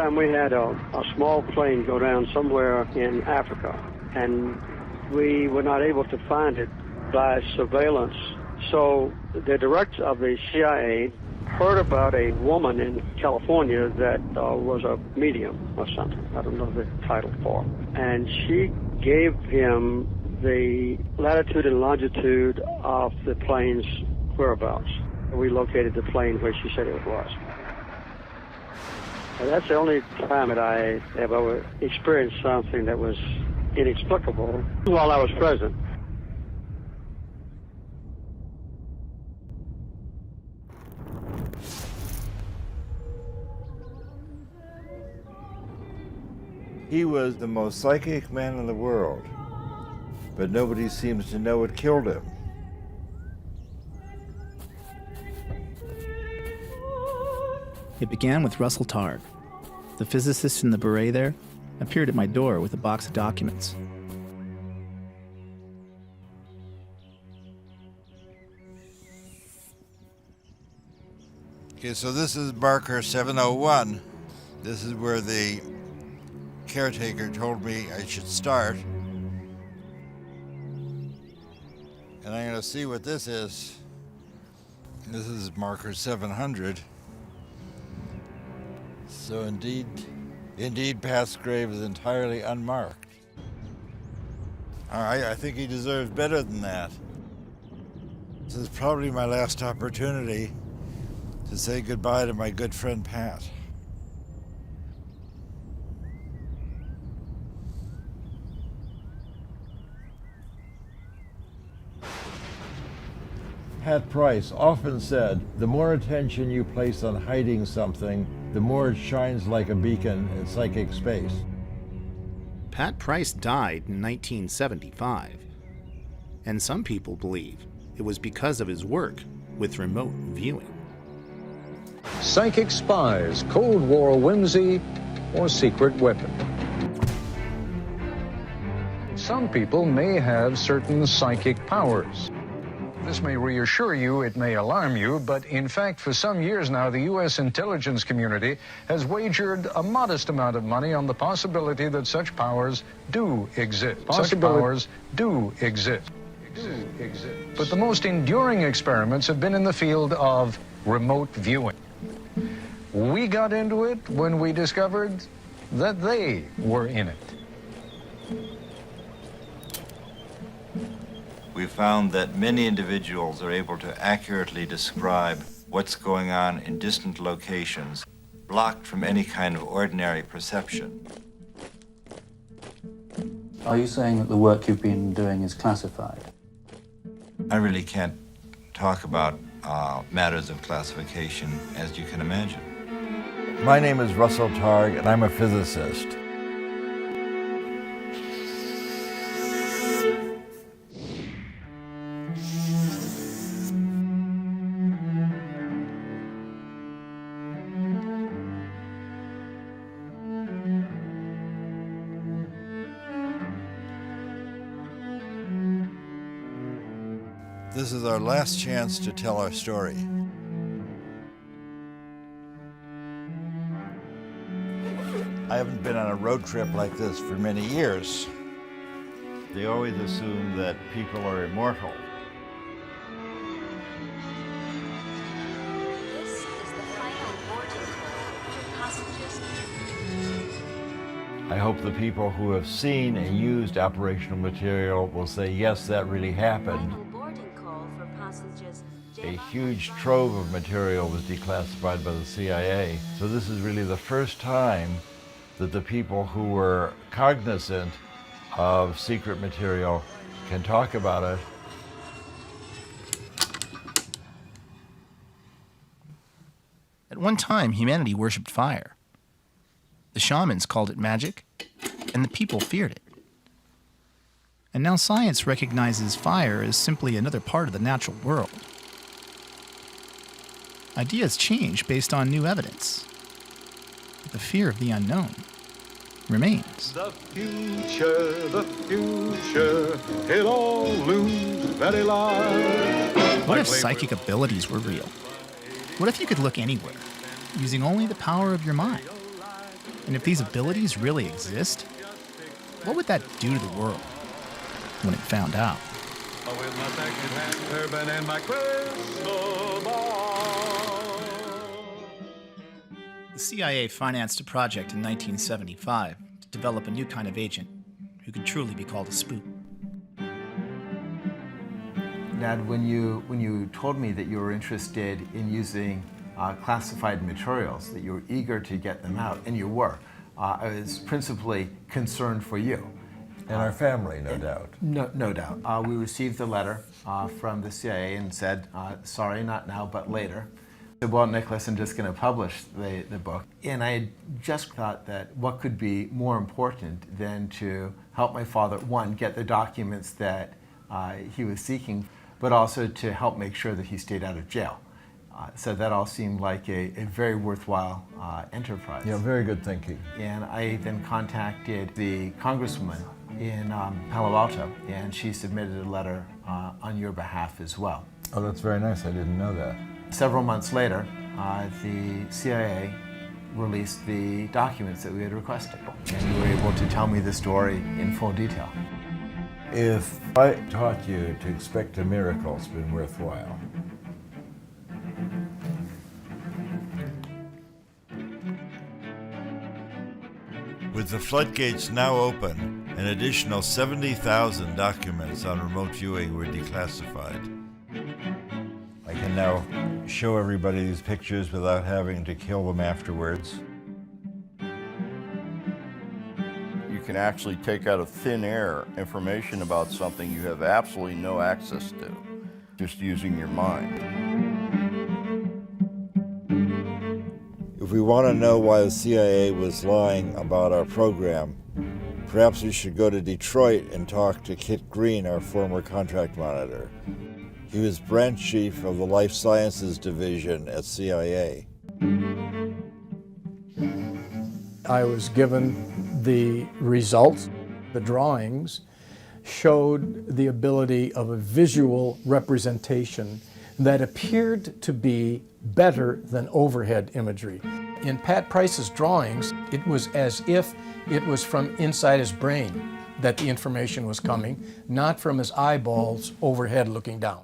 time we had a small plane go down somewhere in Africa, and we were not able to find it by surveillance. So the director of the CIA heard about a woman in California that was a medium or something. I don't know the title for it. And she gave him the latitude and longitude of the plane's whereabouts. We located the plane where she said it was. And that's the only time that I have ever experienced something that was inexplicable while I was present. He was the most psychic man in the world, but nobody seems to know what killed him. It began with Russell Targ. The physicist in the beret there appeared at my door with a box of documents. Okay, so this is marker 701. This is where the caretaker told me I should start. And I'm going to see what this is. This is marker 700. So indeed, Pat's grave is entirely unmarked. I think he deserves better than that. This is probably my last opportunity to say goodbye to my good friend Pat. Pat Price often said, the more attention you place on hiding something, the more it shines like a beacon in psychic space. Pat Price died in 1975, and some people believe it was because of his work with remote viewing. Psychic spies, Cold War whimsy, or secret weapon. Some people may have certain psychic powers. This may reassure you, it may alarm you, but in fact, for some years now, the U.S. intelligence community has wagered a modest amount of money on the possibility that such powers do exist. Such powers do exist. But the most enduring experiments have been in the field of remote viewing. We got into it when we discovered that they were in it. We found that many individuals are able to accurately describe what's going on in distant locations, blocked from any kind of ordinary perception. Are you saying that the work you've been doing is classified? I really can't talk about matters of classification, as you can imagine. My name is Russell Targ, and I'm a physicist. This is our last chance to tell our story. I haven't been on a road trip like this for many years. They always assume that people are immortal. This is the final boarding call for passengers. I hope the people who have seen and used operational material will say, yes, that really happened. Final boarding call for passengers. A huge trove of material was declassified by the CIA. So this is really the first time that the people who were cognizant of secret material can talk about it. At one time, humanity worshipped fire. The shamans called it magic, and the people feared it. And now science recognizes fire as simply another part of the natural world. Ideas change based on new evidence. But the fear of the unknown remains. The future, it all looms very large. What if psychic abilities were real? What if you could look anywhere, using only the power of your mind? And if these abilities really exist, what would that do to the world when it found out? With my second-hand turban and my crystal ball. The CIA financed a project in 1975 to develop a new kind of agent who could truly be called a spook. Dad, when you told me that you were interested in using classified materials, that you were eager to get them out, and you were, I was principally concerned for you. And our family, no doubt. No doubt. We received a letter from the CIA and said, sorry, not now, but later. I said, well, Nicholas, I'm just going to publish the book. And I just thought that what could be more important than to help my father, one, get the documents that he was seeking, but also to help make sure that he stayed out of jail. So that all seemed like a very worthwhile enterprise. Yeah, very good thinking. And I then contacted the congresswoman in Palo Alto, and she submitted a letter on your behalf as well. Oh, that's very nice. I didn't know that. Several months later, the CIA released the documents that we had requested, and you were able to tell me the story in full detail. If I taught you to expect a miracle, it's been worthwhile. With the floodgates now open, an additional 70,000 documents on remote viewing were declassified. I can now show everybody these pictures without having to kill them afterwards. You can actually take out of thin air information about something you have absolutely no access to, just using your mind. If we want to know why the CIA was lying about our program, perhaps we should go to Detroit and talk to Kit Green, our former contract monitor. He was branch chief of the Life Sciences Division at CIA. I was given the results. The drawings showed the ability of a visual representation that appeared to be better than overhead imagery. In Pat Price's drawings, it was as if it was from inside his brain that the information was coming, not from his eyeballs overhead looking down.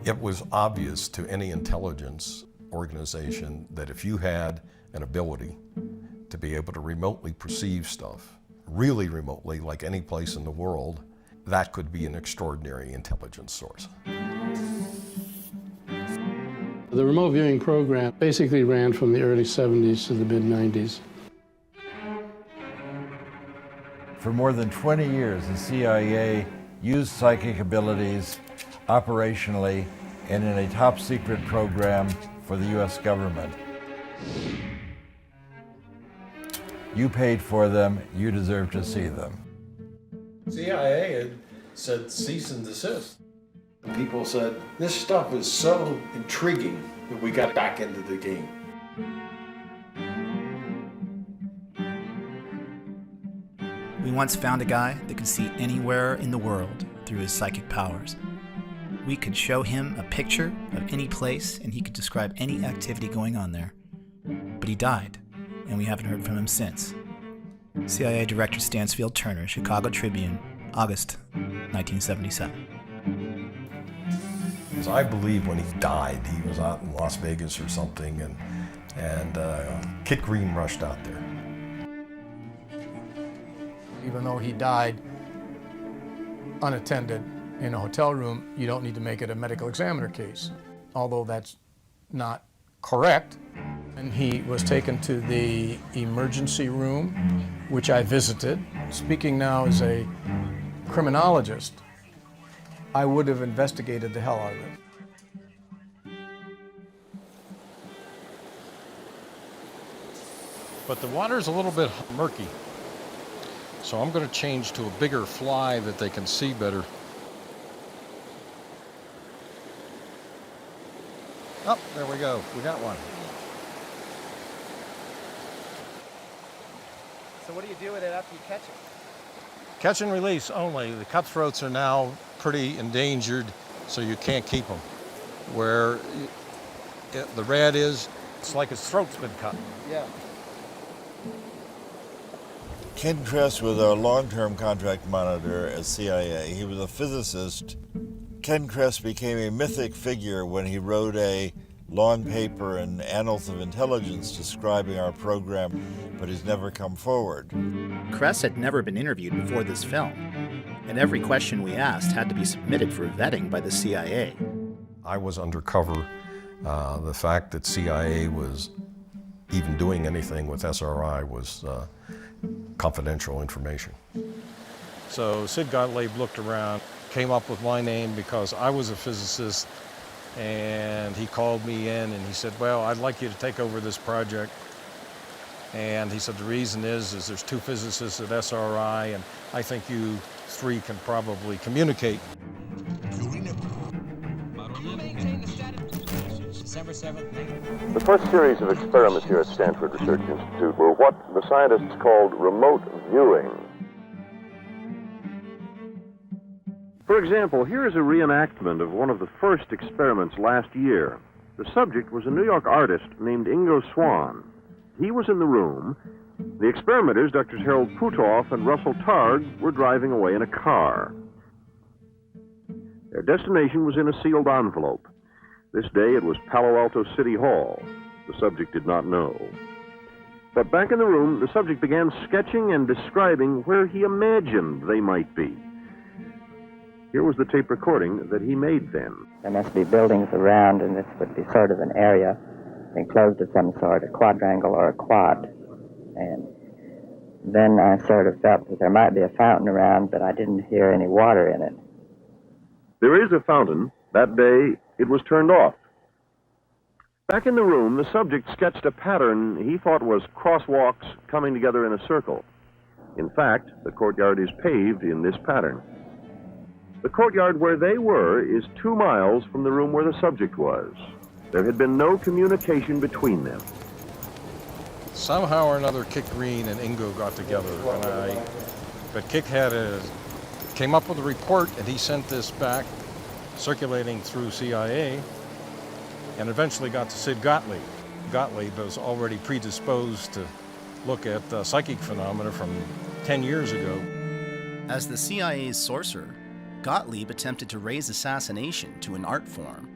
It was obvious to any intelligence organization that if you had an ability to be able to remotely perceive stuff, really remotely, like any place in the world, that could be an extraordinary intelligence source. The remote viewing program basically ran from the early 70s to the mid-90s. For more than 20 years, the CIA used psychic abilities operationally and in a top secret program for the U.S. government. You paid for them, you deserve to see them. CIA had said cease and desist. People said, this stuff is so intriguing that we got back into the game. We once found a guy that could see anywhere in the world through his psychic powers. We could show him a picture of any place and he could describe any activity going on there. But he died, and we haven't heard from him since. CIA Director Stansfield Turner, Chicago Tribune, August 1977. Because I believe when he died, he was out in Las Vegas or something, and Kit Green rushed out there. Even though he died unattended in a hotel room, you don't need to make it a medical examiner case, although that's not correct. And he was taken to the emergency room, which I visited. Speaking now as a criminologist, I would have investigated the hell out of it. But the water's a little bit murky, so I'm going to change to a bigger fly that they can see better. Oh, there we go. We got one. So what do you do with it after you catch it? Catch and release only. The cutthroats are now pretty endangered, so you can't keep them. Where The red is, it's like his throat's been cut. Yeah. Ken Kress was our long-term contract monitor at CIA. He was a physicist. Ken Kress became a mythic figure when he wrote a long paper in Annals of Intelligence describing our program, but he's never come forward. Kress had never been interviewed before this film, and every question we asked had to be submitted for vetting by the CIA. I was undercover. The fact that CIA was even doing anything with SRI was confidential information. So Sid Gottlieb looked around, came up with my name because I was a physicist, and he called me in and he said, well, I'd like you to take over this project. And he said, the reason is there's two physicists at SRI, and I think you three can probably communicate. The first series of experiments here at Stanford Research Institute were what the scientists called remote viewing. For example, here is a reenactment of one of the first experiments last year. The subject was a New York artist named Ingo Swann. He was in the room. The experimenters, Drs. Harold Putoff and Russell Targ, were driving away in a car. Their destination was in a sealed envelope. This day it was Palo Alto City Hall. The subject did not know. But back in the room, the subject began sketching and describing where he imagined they might be. Here was the tape recording that he made then. There must be buildings around, and this would be sort of an area enclosed of some sort, a quadrangle or a quad. And then I sort of felt that there might be a fountain around, but I didn't hear any water in it. There is a fountain. That day, it was turned off. Back in the room, the subject sketched a pattern he thought was crosswalks coming together in a circle. In fact, the courtyard is paved in this pattern. The courtyard where they were is 2 miles from the room where the subject was. There had been no communication between them. Somehow or another, Kik Green and Ingo got together, but Kik came up with a report, and he sent this back, circulating through CIA, and eventually got to Sid Gottlieb. Gottlieb was already predisposed to look at psychic phenomena from 10 years ago. As the CIA's sorcerer, Gottlieb attempted to raise assassination to an art form.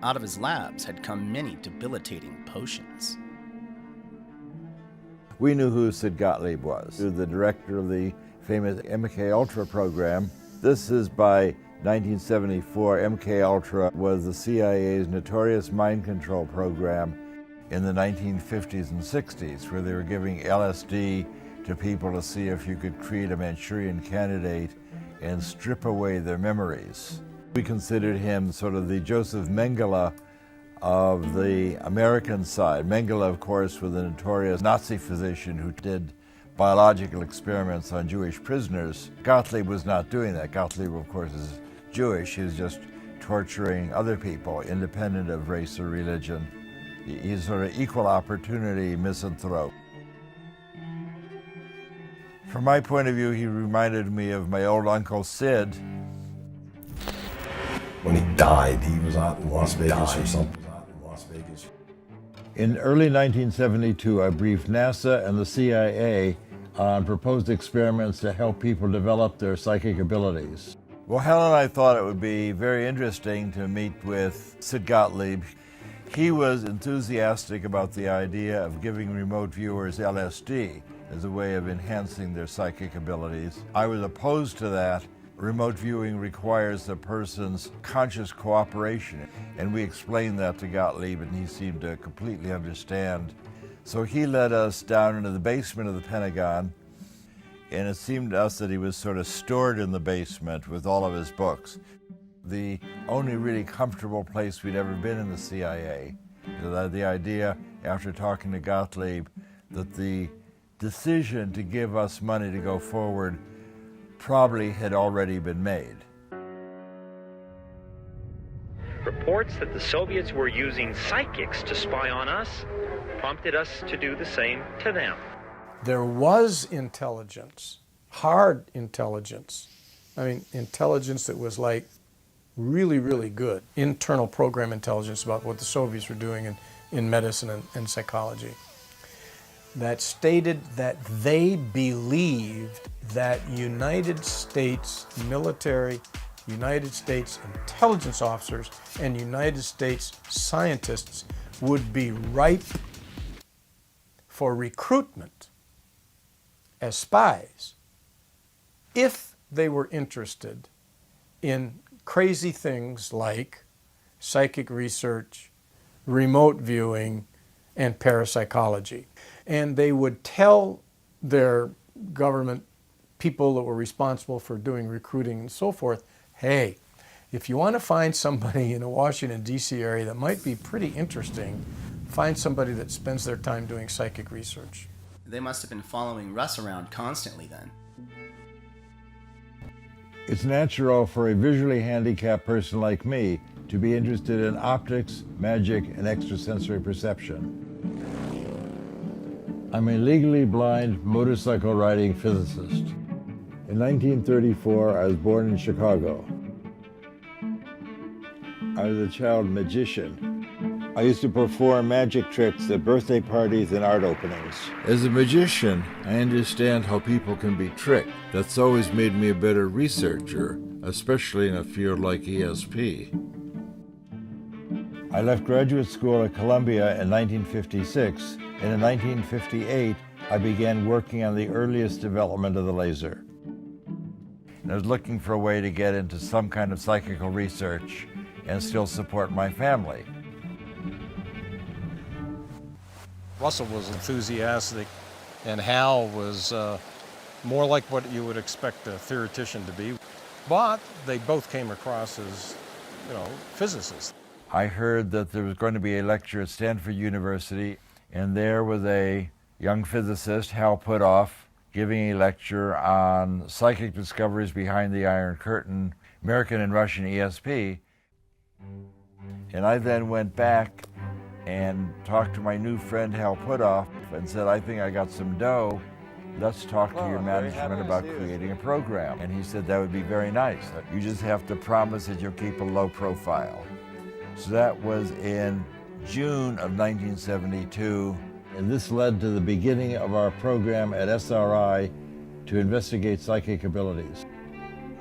Out of his labs had come many debilitating potions. We knew who Sid Gottlieb was, the director of the famous MK-Ultra program. This is by 1974. MK-Ultra was the CIA's notorious mind control program in the 1950s and 60s, where they were giving LSD to people to see if you could create a Manchurian candidate and strip away their memories. We considered him sort of the Joseph Mengele of the American side. Mengele, of course, was a notorious Nazi physician who did biological experiments on Jewish prisoners. Gottlieb was not doing that. Gottlieb, of course, is Jewish. He's just torturing other people, independent of race or religion. He's sort of equal opportunity misanthrope. From my point of view, he reminded me of my old Uncle Sid. When he died, he was out in Las Vegas or something. In early 1972, I briefed NASA and the CIA on proposed experiments to help people develop their psychic abilities. Well, Helen and I thought it would be very interesting to meet with Sid Gottlieb. He was enthusiastic about the idea of giving remote viewers LSD as a way of enhancing their psychic abilities. I was opposed to that. Remote viewing requires the person's conscious cooperation, and we explained that to Gottlieb, and he seemed to completely understand. So he led us down into the basement of the Pentagon, and it seemed to us that he was sort of stored in the basement with all of his books. The only really comfortable place we'd ever been in the CIA. The idea, after talking to Gottlieb, that the decision to give us money to go forward probably had already been made. Reports that the Soviets were using psychics to spy on us prompted us to do the same to them. There was intelligence, hard intelligence. I mean, intelligence that was like really, really good internal program intelligence about what the Soviets were doing in medicine and psychology, that stated that they believed that United States military, United States intelligence officers, and United States scientists would be ripe for recruitment as spies if they were interested in crazy things like psychic research, remote viewing, and parapsychology. And they would tell their government people that were responsible for doing recruiting and so forth, hey, if you want to find somebody in the Washington, D.C. area that might be pretty interesting, find somebody that spends their time doing psychic research. They must have been following Russ around constantly then. It's natural for a visually handicapped person like me to be interested in optics, magic, and extrasensory perception. I'm a legally blind motorcycle riding physicist. In 1934, I was born in Chicago. I was a child magician. I used to perform magic tricks at birthday parties and art openings. As a magician, I understand how people can be tricked. That's always made me a better researcher, especially in a field like ESP. I left graduate school at Columbia in 1956, and in 1958, I began working on the earliest development of the laser. And I was looking for a way to get into some kind of psychical research and still support my family. Russell was enthusiastic, and Hal was more like what you would expect a theoretician to be. But they both came across as, physicists. I heard that there was going to be a lecture at Stanford University, and there was a young physicist, Hal Puthoff, giving a lecture on psychic discoveries behind the Iron Curtain, American and Russian ESP. And I then went back and talked to my new friend Hal Puthoff and said, I think I got some dough. Let's talk to your management about creating a program. And he said, that would be very nice. You just have to promise that you'll keep a low profile. So that was in June of 1972. And this led to the beginning of our program at SRI to investigate psychic abilities.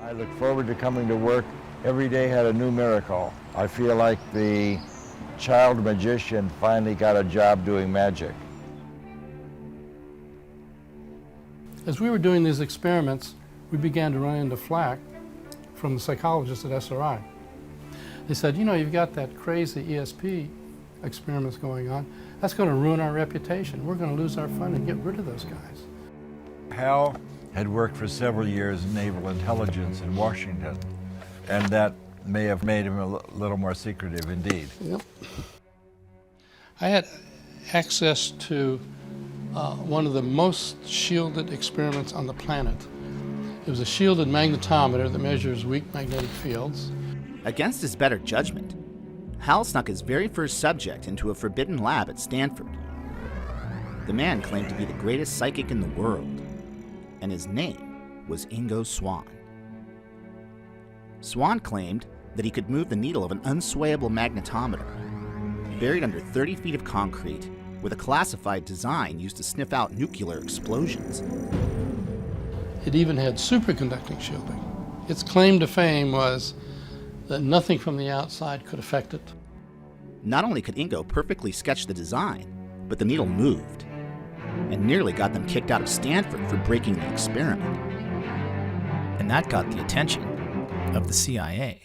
I look forward to coming to work. Every day had a new miracle. I feel like the child magician finally got a job doing magic. As we were doing these experiments, we began to run into flack from the psychologists at SRI. They said, you've got that crazy ESP experiments going on. That's going to ruin our reputation. We're going to lose our funding. Get rid of those guys. Hal had worked for several years in naval intelligence in Washington, and that may have made him a little more secretive indeed. Yep. I had access to one of the most shielded experiments on the planet. It was a shielded magnetometer that measures weak magnetic fields. Against his better judgment, Hal snuck his very first subject into a forbidden lab at Stanford. The man claimed to be the greatest psychic in the world, and his name was Ingo Swann. Swann claimed that he could move the needle of an unswayable magnetometer, buried under 30 feet of concrete, with a classified design used to sniff out nuclear explosions. It even had superconducting shielding. Its claim to fame was that nothing from the outside could affect it. Not only could Ingo perfectly sketch the design, but the needle moved, and nearly got them kicked out of Stanford for breaking the experiment. And that got the attention of the CIA.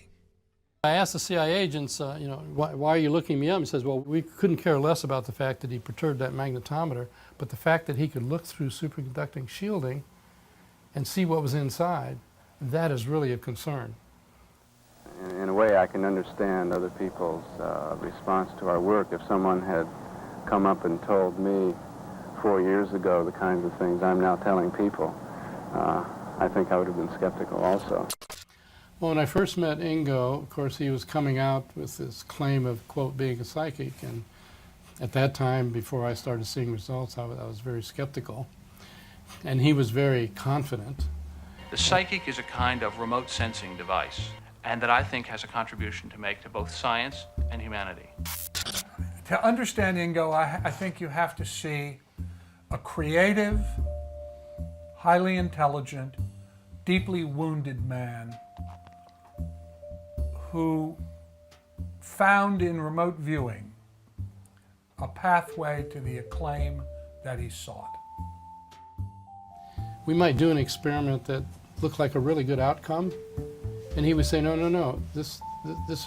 I asked the CIA agents, why are you looking me up? He says, well, we couldn't care less about the fact that he perturbed that magnetometer, but the fact that he could look through superconducting shielding and see what was inside, that is really of concern. In a way, I can understand other people's response to our work. If someone had come up and told me 4 years ago the kinds of things I'm now telling people, I think I would have been skeptical also. Well, when I first met Ingo, of course, he was coming out with this claim of, quote, being a psychic, and at that time, before I started seeing results, I was very skeptical, and he was very confident. The psychic is a kind of remote sensing device, and that I think has a contribution to make to both science and humanity. To understand Ingo, I think you have to see a creative, highly intelligent, deeply wounded man who found in remote viewing a pathway to the acclaim that he sought. We might do an experiment that looked like a really good outcome, and he would say, no, no, no, this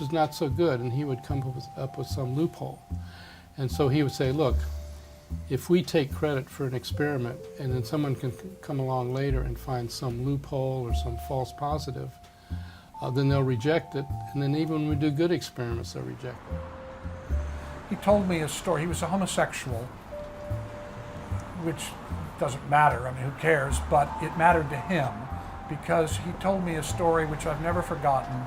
is not so good, and he would come up with some loophole. And so he would say, look, if we take credit for an experiment and then someone can come along later and find some loophole or some false positive, then they'll reject it, and then even when we do good experiments, they'll reject it. He told me a story. He was a homosexual, which doesn't matter, I mean, who cares, but it mattered to him because he told me a story which I've never forgotten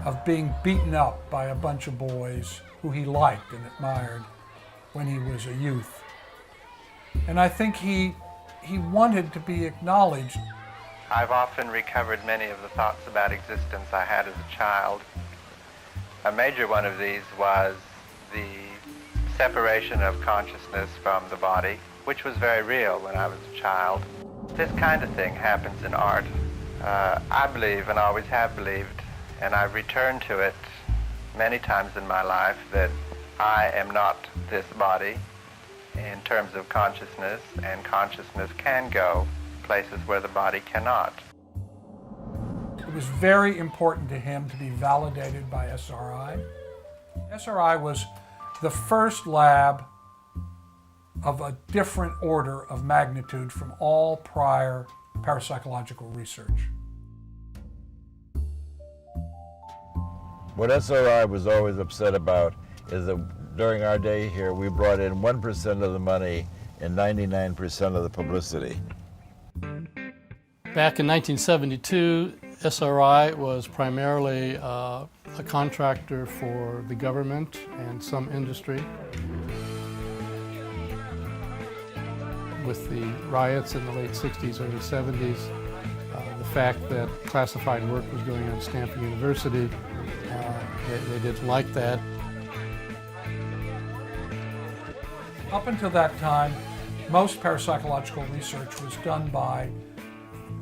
of being beaten up by a bunch of boys who he liked and admired when he was a youth. And I think he wanted to be acknowledged. I've often recovered many of the thoughts about existence I had as a child. A major one of these was the separation of consciousness from the body, which was very real when I was a child. This kind of thing happens in art. I believe, and always have believed, and I've returned to it many times in my life, that I am not this body in terms of consciousness, and consciousness can go places where the body cannot. It was very important to him to be validated by SRI. SRI was the first lab of a different order of magnitude from all prior parapsychological research. What SRI was always upset about is that during our day here, we brought in 1% of the money and 99% of the publicity. Back in 1972, SRI was primarily a contractor for the government and some industry. With the riots in the late 60s, early 70s, the fact that classified work was going on at Stanford University, they didn't like that. Up until that time, most parapsychological research was done by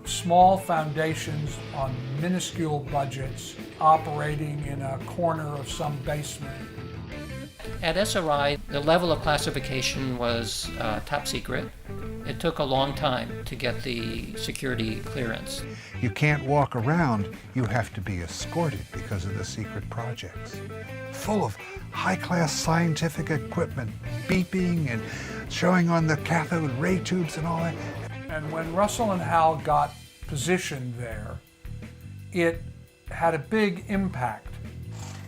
small foundations on minuscule budgets operating in a corner of some basement. At SRI, the level of classification was top secret. It took a long time to get the security clearance. You can't walk around, you have to be escorted because of the secret projects. Full of high-class scientific equipment, beeping and showing on the cathode ray tubes and all that. And when Russell and Hal got positioned there, it had a big impact.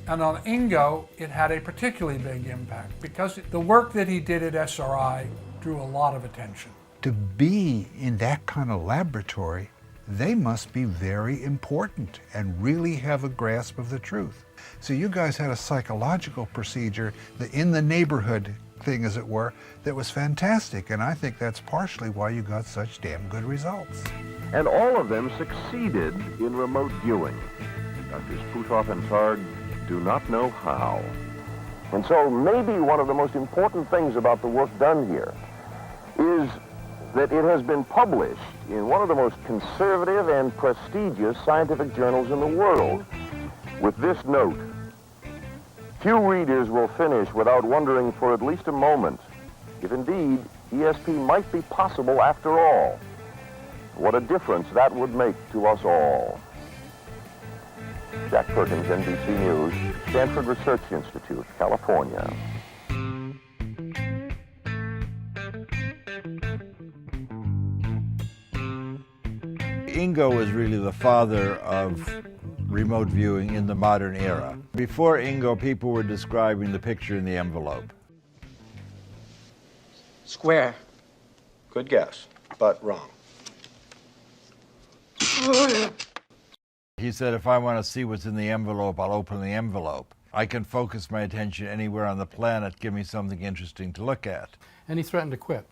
And on Ingo, it had a particularly big impact because the work that he did at SRI drew a lot of attention. To be in that kind of laboratory, they must be very important and really have a grasp of the truth. So you guys had a psychological procedure, the in the neighborhood thing, as it were, that was fantastic, and I think that's partially why you got such damn good results. And all of them succeeded in remote viewing. Drs. Puthoff and Targ do not know how. And so maybe one of the most important things about the work done here is that it has been published in one of the most conservative and prestigious scientific journals in the world, with this note: few readers will finish without wondering for at least a moment if indeed ESP might be possible after all. What a difference that would make to us all. Jack Perkins, NBC News, Stanford Research Institute, California. Ingo is really the father of remote viewing in the modern era. Before Ingo, people were describing the picture in the envelope. Square. Good guess, but wrong. He said, if I want to see what's in the envelope, I'll open the envelope. I can focus my attention anywhere on the planet, give me something interesting to look at. And he threatened to quit.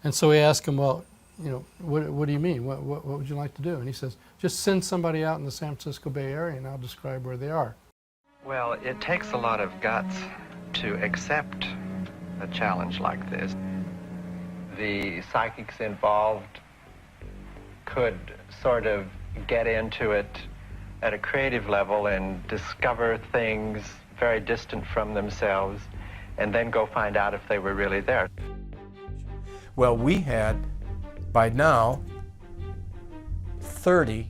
And so we asked him, well, you know, what do you mean? What would you like to do? And he says, just send somebody out in the San Francisco Bay Area and I'll describe where they are. Well, it takes a lot of guts to accept a challenge like this. The psychics involved could sort of get into it at a creative level and discover things very distant from themselves and then go find out if they were really there. Well, we had, by now, 30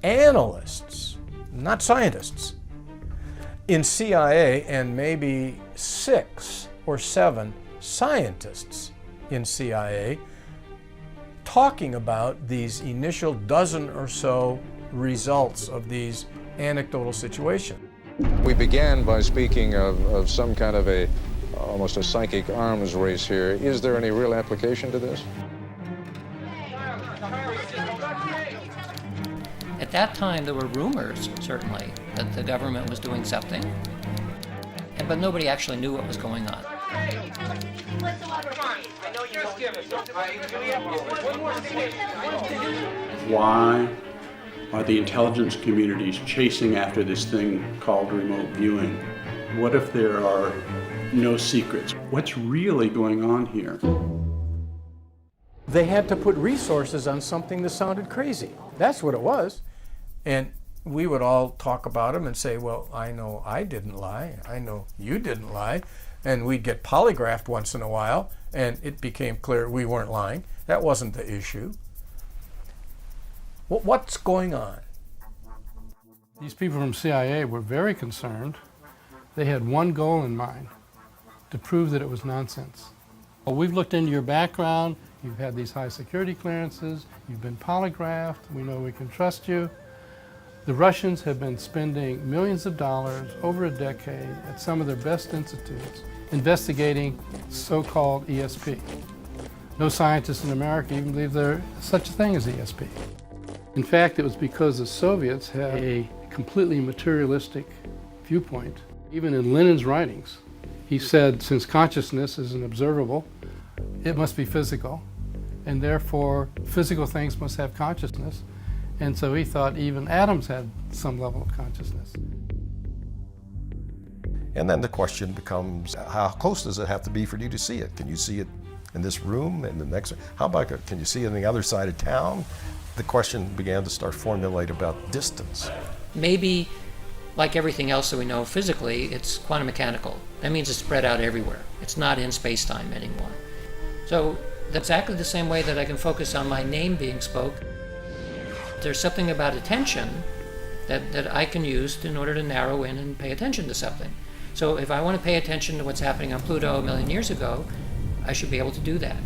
analysts, not scientists, in CIA, and maybe 6 or 7 scientists in CIA talking about these initial dozen or so results of these anecdotal situations. We began by speaking of some kind of almost a psychic arms race here. Is there any real application to this? At that time, there were rumors, certainly, that the government was doing something, but nobody actually knew what was going on. Why are the intelligence communities chasing after this thing called remote viewing? What if there are no secrets? What's really going on here? They had to put resources on something that sounded crazy. That's what it was. And we would all talk about them and say, well, I know I didn't lie. I know you didn't lie. And we'd get polygraphed once in a while, and it became clear we weren't lying. That wasn't the issue. What's going on? These people from CIA were very concerned. They had one goal in mind, to prove that it was nonsense. Well, we've looked into your background. You've had these high security clearances. You've been polygraphed. We know we can trust you. The Russians have been spending millions of dollars over a decade at some of their best institutes investigating so-called ESP. No scientists in America even believe there's such a thing as ESP. In fact, it was because the Soviets had a completely materialistic viewpoint. Even in Lenin's writings, he said, since consciousness is an observable, it must be physical, and therefore physical things must have consciousness. And so he thought even atoms had some level of consciousness. And then the question becomes, how close does it have to be for you to see it? Can you see it in this room, in the next room? How about, can you see it on the other side of town? The question began to start formulate about distance. Maybe, like everything else that we know physically, it's quantum mechanical. That means it's spread out everywhere. It's not in space-time anymore. So that's exactly the same way that I can focus on my name being spoke. There's something about attention that I can use in order to narrow in and pay attention to something. So if I want to pay attention to what's happening on Pluto 1 million years ago, I should be able to do that.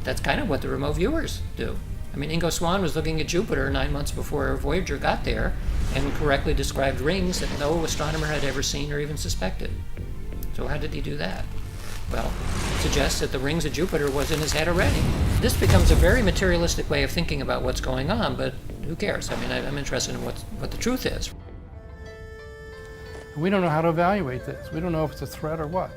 That's kind of what the remote viewers do. I mean, Ingo Swann was looking at Jupiter 9 months before Voyager got there and correctly described rings that no astronomer had ever seen or even suspected. So how did he do that? Well, it suggests that the rings of Jupiter was in his head already. This becomes a very materialistic way of thinking about what's going on, but who cares? I mean, I'm interested in what the truth is. We don't know how to evaluate this. We don't know if it's a threat or what.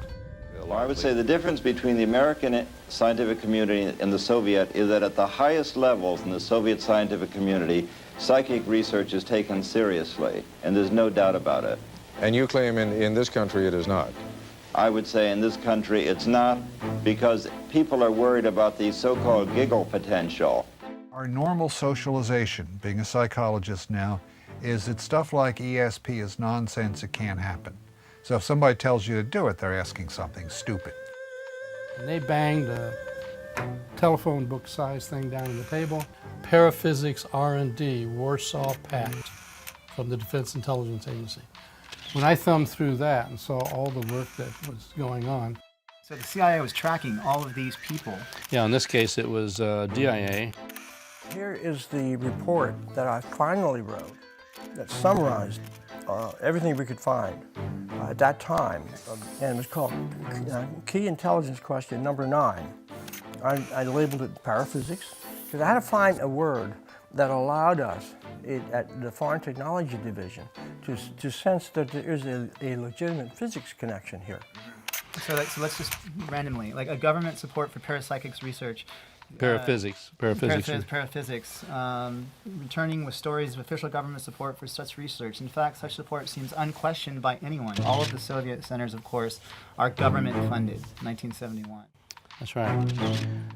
Well, I would say the difference between the American scientific community and the Soviet is that at the highest levels in the Soviet scientific community, psychic research is taken seriously, and there's no doubt about it. And you claim in this country it is not? I would say in this country it's not, because people are worried about the so-called giggle potential. Our normal socialization, being a psychologist now, is that stuff like ESP is nonsense, it can't happen. So if somebody tells you to do it, they're asking something stupid. And they banged a telephone book size thing down on the table. Paraphysics R&D, Warsaw Pact, from the Defense Intelligence Agency. When I thumbed through that and saw all the work that was going on. So the CIA was tracking all of these people. Yeah, in this case it was DIA. Here is the report that I finally wrote that summarized everything we could find at that time. And it was called Key Intelligence Question number 9. I labeled it paraphysics because I had to find a word that allowed us at the Foreign Technology Division to sense that there is a legitimate physics connection here. So let's just randomly, like a government support for parapsychics research Paraphysics. Paraphysics. Returning with stories of official government support for such research. In fact, such support seems unquestioned by anyone. All of the Soviet centers, of course, are government funded. 1971. That's right.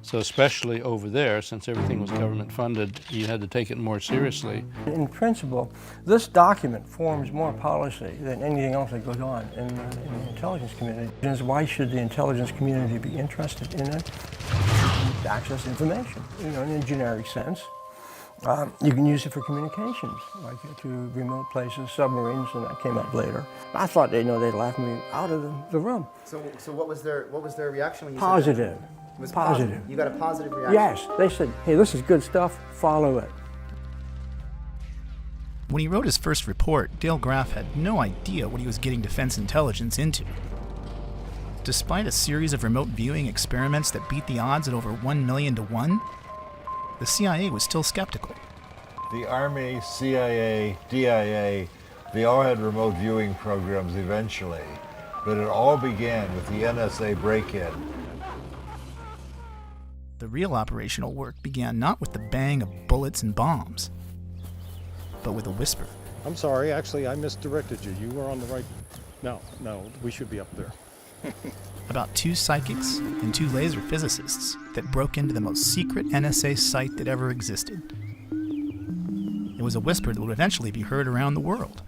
So especially over there, since everything was government funded, you had to take it more seriously. In principle, this document forms more policy than anything else that goes on in the intelligence community. Why should the intelligence community be interested in it? To access information, in a generic sense. You can use it for communications, like to remote places, submarines, and that came up later. I thought they'd laugh me out of the room. So what was their reaction when you Positive. said that? It was Positive. You got a positive reaction? Yes. They said, hey, this is good stuff, follow it. When he wrote his first report, Dale Graff had no idea what he was getting Defense Intelligence into. Despite a series of remote viewing experiments that beat the odds at over 1 million to 1, the CIA was still skeptical. The Army, CIA, DIA, they all had remote viewing programs eventually, but it all began with the NSA break-in. The real operational work began not with the bang of bullets and bombs, but with a whisper. I'm sorry, actually I misdirected you. You were on the right. No, we should be up there. About 2 psychics and 2 laser physicists that broke into the most secret NSA site that ever existed. It was a whisper that would eventually be heard around the world.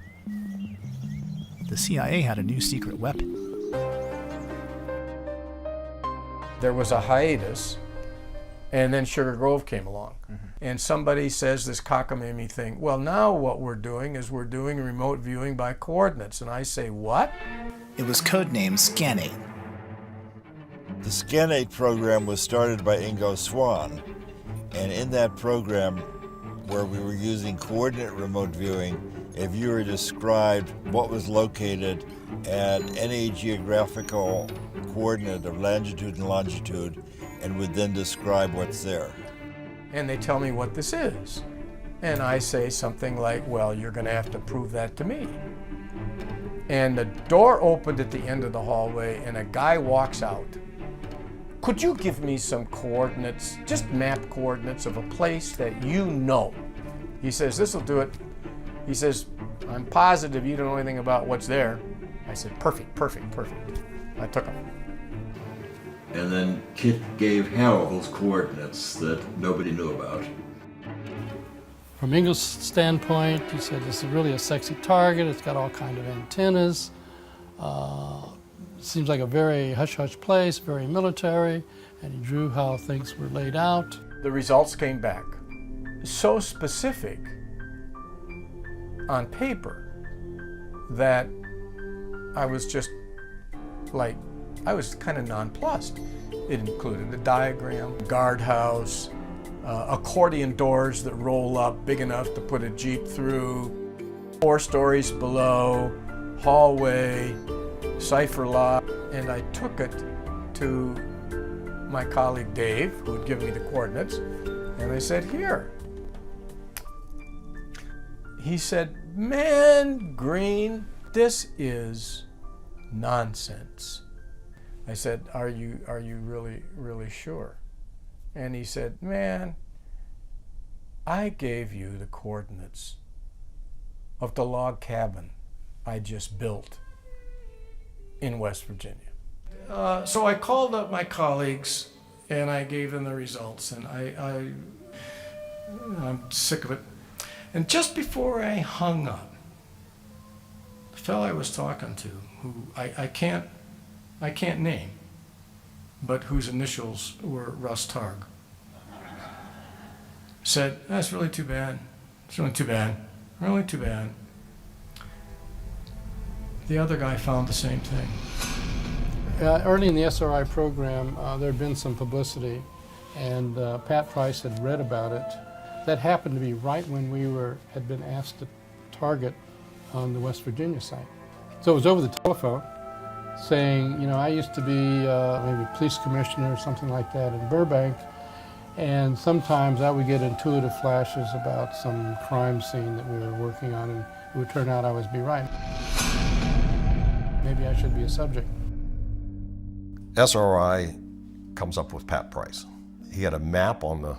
The CIA had a new secret weapon. There was a hiatus, and then Sugar Grove came along. And somebody says this cockamamie thing, well, now what we're doing is we're doing remote viewing by coordinates. And I say, what? It was codenamed Scan-8. The Scan-8 program was started by Ingo Swann, and in that program, where we were using coordinate remote viewing, a viewer described what was located at any geographical coordinate of latitude and longitude, and would then describe what's there. And they tell me what this is. And I say something like, well, you're going to have to prove that to me. And the door opened at the end of the hallway, and a guy walks out. Could you give me some coordinates, just map coordinates of a place that you know? He says, this will do it. He says, I'm positive you don't know anything about what's there. I said, perfect. I took them. And then Kit gave Hal those coordinates that nobody knew about. From Ingo's standpoint, he said this is really a sexy target. It's got all kinds of antennas. Seems like a very hush-hush place, very military, and he drew how things were laid out. The results came back so specific on paper that I was just like, I was kind of nonplussed. It included a diagram, guardhouse, accordion doors that roll up big enough to put a Jeep through, 4 stories below, hallway, cipher lock, and I took it to my colleague Dave, who had given me the coordinates, and I said, here. He said, man, Green, this is nonsense. I said, are you really sure? And he said, man, I gave you the coordinates of the log cabin I just built in West Virginia. So I called up my colleagues and I gave them the results, and I'm sick of it. And just before I hung up, the fellow I was talking to, who I can't name, but whose initials were Russ Targ, said, that's really too bad. It's really too bad. Really too bad. The other guy found the same thing. Early in the SRI program, there had been some publicity, and Pat Price had read about it. That happened to be right when we had been asked to target on the West Virginia site. So it was over the telephone, saying, I used to be maybe police commissioner or something like that in Burbank, and sometimes I would get intuitive flashes about some crime scene that we were working on, and it would turn out I would be right. Maybe I should be a subject. SRI comes up with Pat Price. He had a map on the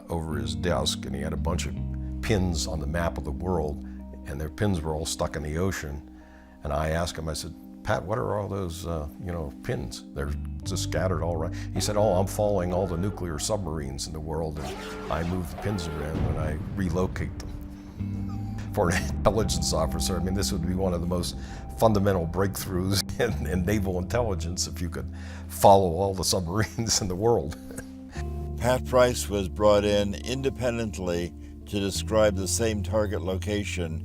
over his desk, and he had a bunch of pins on the map of the world, and their pins were all stuck in the ocean. And I asked him, I said, Pat, what are all those, pins? They're just scattered all around. He said, oh, I'm following all the nuclear submarines in the world, and I move the pins around and I relocate them. For an intelligence officer, I mean, this would be one of the most fundamental breakthroughs in naval intelligence if you could follow all the submarines in the world. Pat Price was brought in independently to describe the same target location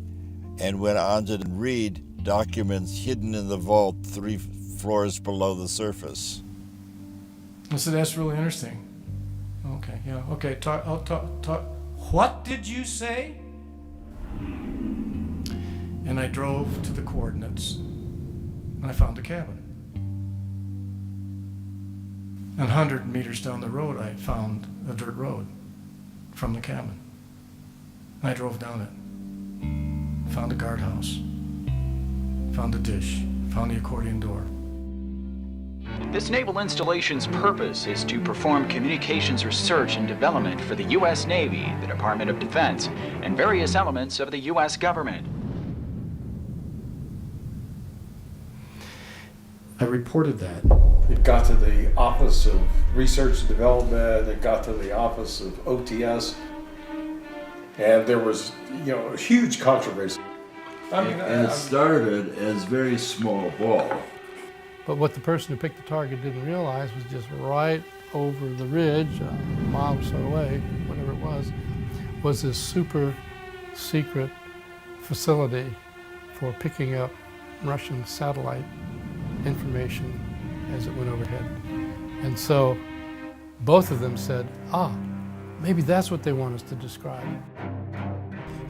and went on to read documents hidden in the vault 3 floors below the surface. So that's really interesting. Okay, yeah, okay, talk. What did you say? And I drove to the coordinates, and I found the cabin. And 100 meters down the road, I found a dirt road from the cabin. And I drove down it, found a guardhouse, found a dish, found the accordion door. This naval installation's purpose is to perform communications research and development for the U.S. Navy, the Department of Defense, and various elements of the U.S. government. I reported that. It got to the Office of Research and Development, it got to the Office of OTS, and there was, a huge controversy. And it started as very small ball. But what the person who picked the target didn't realize was just right over the ridge, a mile or so away, whatever it was this super secret facility for picking up Russian satellite information as it went overhead. And so both of them said, maybe that's what they want us to describe.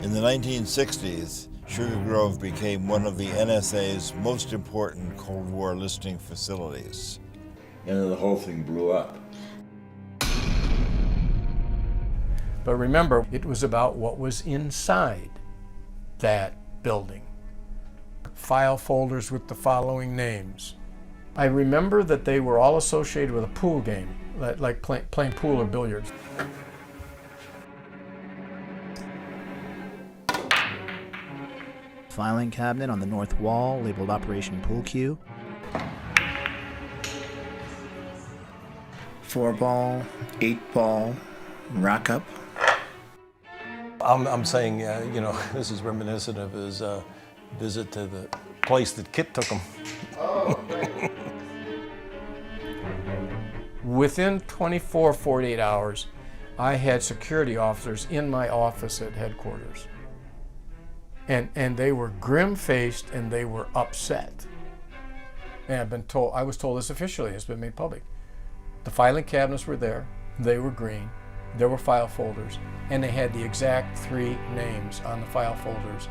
In the 1960s, Sugar Grove became one of the NSA's most important Cold War listening facilities. And then the whole thing blew up. But remember, it was about what was inside that building. File folders with the following names. I remember that they were all associated with a pool game, like playing pool or billiards. Filing cabinet on the north wall labeled Operation Pool Cue. 4-ball, 8-ball, rack up. I'm saying, this is reminiscent of his visit to the place that Kit took him. Within 48 hours, I had security officers in my office at headquarters. And they were grim-faced and they were upset. And I was told this officially, it's been made public. The filing cabinets were there, they were green, there were file folders, and they had the exact 3 names on the file folders.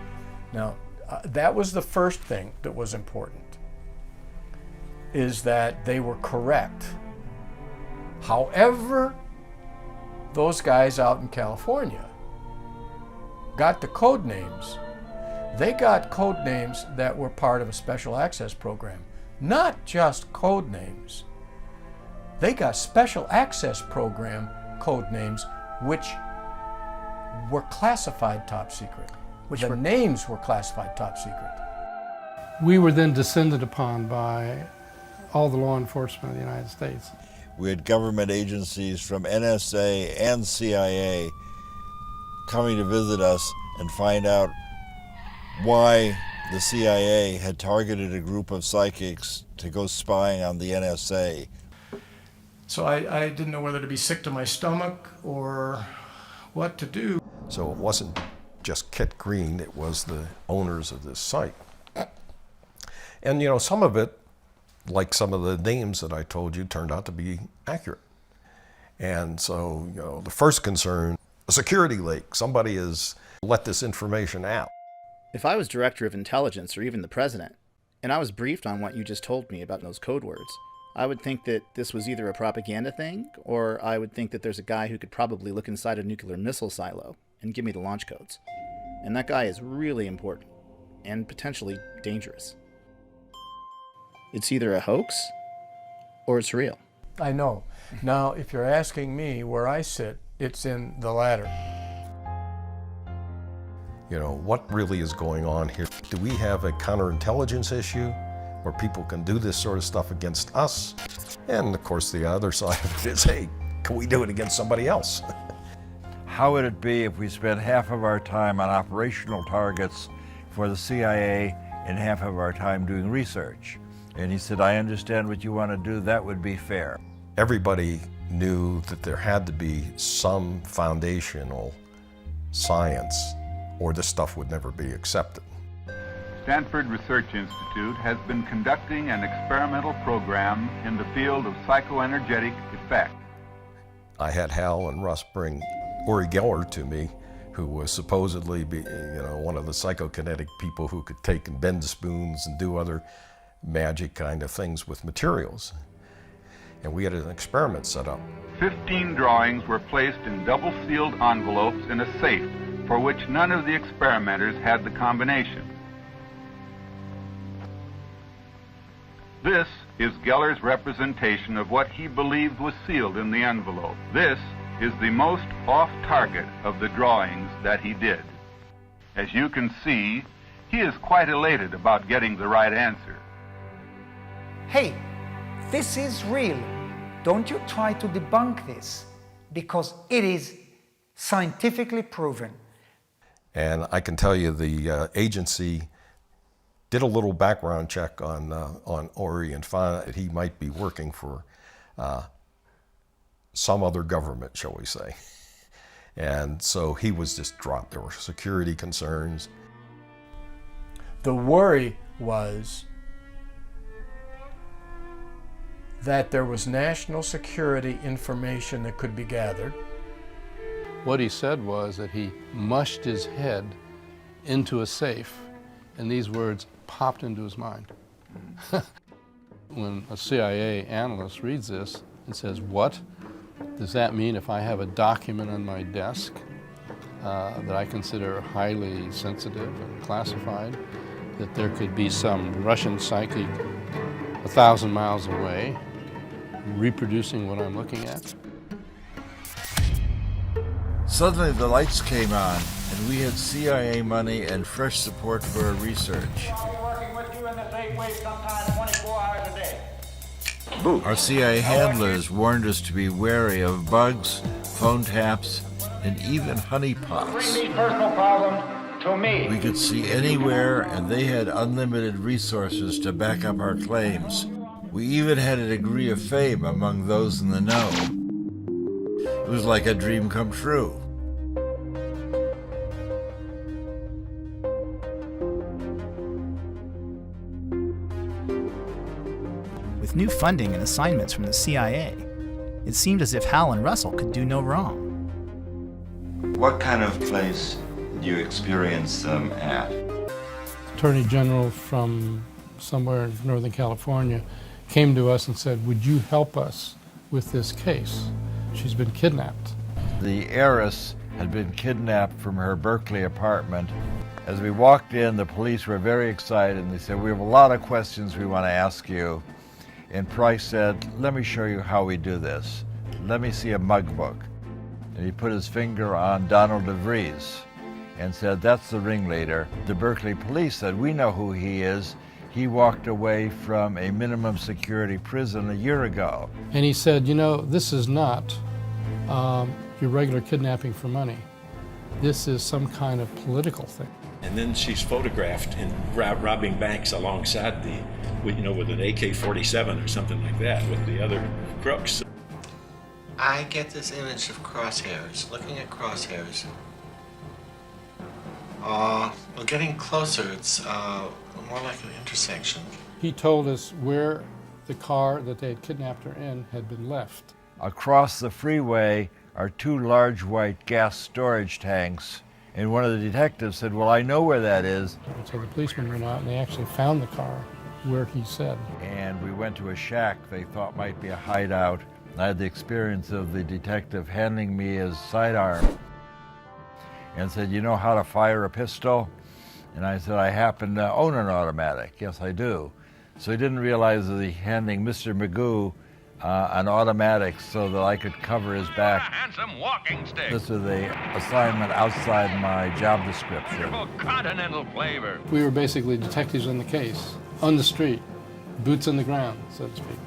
Now, that was the first thing that was important, is that they were correct. However, those guys out in California got the code names. They got code names that were part of a special access program, not just code names. They got special access program code names which were classified top secret. The names were classified top secret. We were then descended upon by all the law enforcement of the United States. We had government agencies from NSA and CIA coming to visit us and find out why the CIA had targeted a group of psychics to go spying on the NSA. So I didn't know whether to be sick to my stomach or what to do. So it wasn't just Kit Green, it was the owners of this site. And some of it, like some of the names that I told you, turned out to be accurate. And so, the first concern, a security leak. Somebody has let this information out. If I was director of intelligence or even the president, and I was briefed on what you just told me about those code words, I would think that this was either a propaganda thing, or I would think that there's a guy who could probably look inside a nuclear missile silo and give me the launch codes. And that guy is really important, and potentially dangerous. It's either a hoax, or it's real. I know. Now, if you're asking me where I sit, it's in the latter. You know, what really is going on here? Do we have a counterintelligence issue where people can do this sort of stuff against us? And of course, the other side of it is, hey, can we do it against somebody else? How would it be if we spent half of our time on operational targets for the CIA and half of our time doing research? And he said, I understand what you want to do, that would be fair. Everybody knew that there had to be some foundational science or this stuff would never be accepted. Stanford Research Institute has been conducting an experimental program in the field of psychoenergetic effect. I had Hal and Russ bring Uri Geller to me, who was supposedly one of the psychokinetic people who could take and bend spoons and do other magic kind of things with materials. And we had an experiment set up. 15 drawings were placed in double-sealed envelopes in a safe for which none of the experimenters had the combination. This is Geller's representation of what he believed was sealed in the envelope. This is the most off-target of the drawings that he did. As you can see, he is quite elated about getting the right answer. Hey, this is real. Don't you try to debunk this, because it is scientifically proven. And I can tell you the agency did a little background check on Uri and found that he might be working for some other government, shall we say. And so he was just dropped. There were security concerns. The worry was that there was national security information that could be gathered. What he said was that he mushed his head into a safe, and these words popped into his mind. When a CIA analyst reads this and says, what? Does that mean if I have a document on my desk that I consider highly sensitive and classified, that there could be some Russian psychic 1,000 miles away reproducing what I'm looking at? Suddenly the lights came on, and we had CIA money and fresh support for our research. Our CIA handlers warned us to be wary of bugs, phone taps, and even honeypots. Bring these personal problems to me. We could see anywhere, and they had unlimited resources to back up our claims. We even had a degree of fame among those in the know. It was like a dream come true. With new funding and assignments from the CIA, it seemed as if Hal and Russell could do no wrong. What kind of place do you experience them at? Attorney General from somewhere in Northern California came to us and said, would you help us with this case? She's been kidnapped. The heiress had been kidnapped from her Berkeley apartment. As we walked in, the police were very excited, and they said, we have a lot of questions we want to ask you. And Price said, let me show you how we do this. Let me see a mug book. And he put his finger on Donald DeVries and said, that's the ringleader. The Berkeley police said, we know who he is. He walked away from a minimum security prison a year ago. And he said, you know, this is not your regular kidnapping for money. This is some kind of political thing. And then she's photographed in robbing banks alongside with an AK-47 or something like that with the other crooks. I get this image of crosshairs, looking at crosshairs. Well, getting closer, it's more like an intersection. He told us where the car that they had kidnapped her in had been left. Across the freeway are two large white gas storage tanks. And one of the detectives said, well, I know where that is. And so the policemen went out and they actually found the car where he said. And we went to a shack they thought might be a hideout. I had the experience of the detective handing me his sidearm and said, you know how to fire a pistol? And I said, I happen to own an automatic. Yes, I do. So he didn't realize that he handing Mr. Magoo an automatic so that I could cover his back. And some walking sticks. This was the assignment outside my job description. Continental flavor. We were basically detectives on the case, on the street, boots on the ground, so to speak.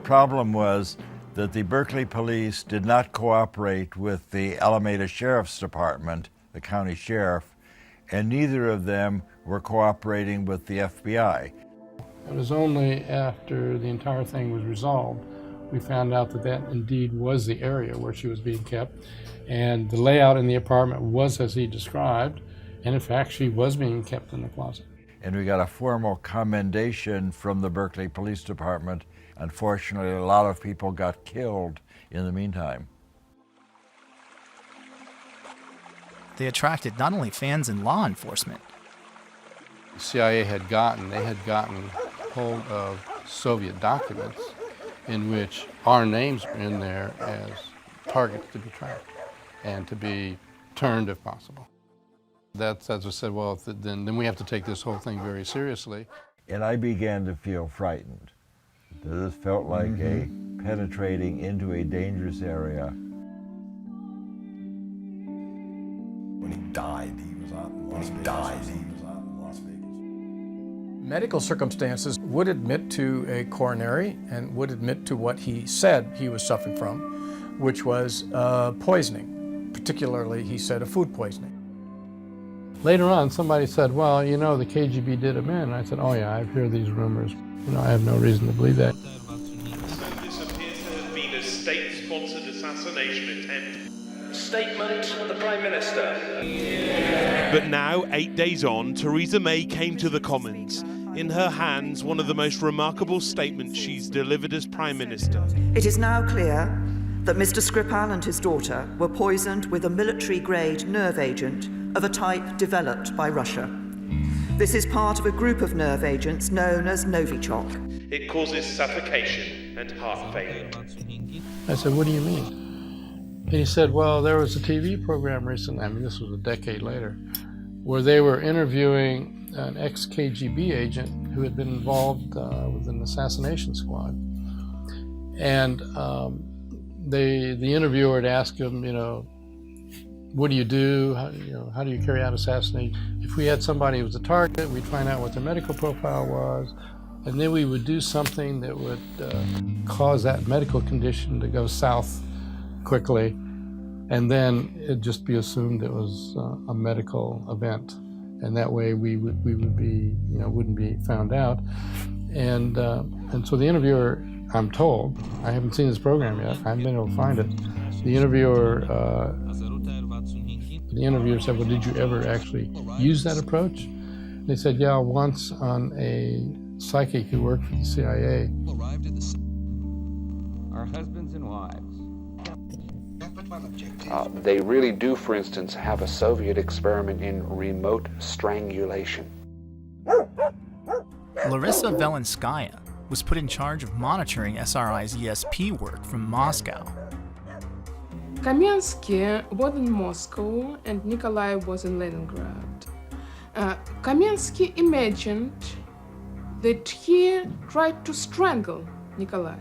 Problem was that the Berkeley police did not cooperate with the Alameda Sheriff's Department, the county sheriff, and neither of them were cooperating with the FBI. It was only after the entire thing was resolved we found out that that indeed was the area where she was being kept, and the layout in the apartment was as he described, and in fact she was being kept in the closet. And we got a formal commendation from the Berkeley Police Department. Unfortunately, a lot of people got killed in the meantime. They attracted not only fans in law enforcement. The CIA had gotten hold of Soviet documents in which our names were in there as targets to be tracked and to be turned if possible. That's as I said, well, then we have to take this whole thing very seriously. And I began to feel frightened. This felt like a penetrating into a dangerous area. When he died, he was out in Las Vegas. Medical circumstances would admit to a coronary and would admit to what he said he was suffering from, which was poisoning. Particularly, he said, a food poisoning. Later on, somebody said, well, you know, the KGB did him in. And I said, oh yeah, I've heard these rumors. You know, I have no reason to believe that. This appears to have been a state-sponsored assassination attempt. Statement of the Prime Minister. But now, 8 days on, Theresa May came to the Commons. In her hands, one of the most remarkable statements she's delivered as Prime Minister. It is now clear that Mr. Skripal and his daughter were poisoned with a military-grade nerve agent of a type developed by Russia. This is part of a group of nerve agents known as Novichok. It causes suffocation and heart failure. I said, what do you mean? And he said, well, there was a TV program recently, I mean, this was a decade later, where they were interviewing an ex-KGB agent who had been involved with an assassination squad. And the interviewer had asked him, you know, what do you do? How do you carry out assassination? If we had somebody who was a target, we'd find out what their medical profile was, and then we would do something that would cause that medical condition to go south quickly, and then it'd just be assumed it was a medical event, and that way we would be, you know, wouldn't be found out. And so the interviewer, I'm told, I haven't seen this program yet, I haven't been able to find it. The interviewer said, well, did you ever actually use that approach? And they said, yeah, once on a psychic who worked for the CIA. Our husbands and wives. They really do, for instance, have a Soviet experiment in remote strangulation. Larissa Velenskaya was put in charge of monitoring SRI's ESP work from Moscow. Kamensky was in Moscow and Nikolai was in Leningrad. Kamensky imagined that he tried to strangle Nikolai.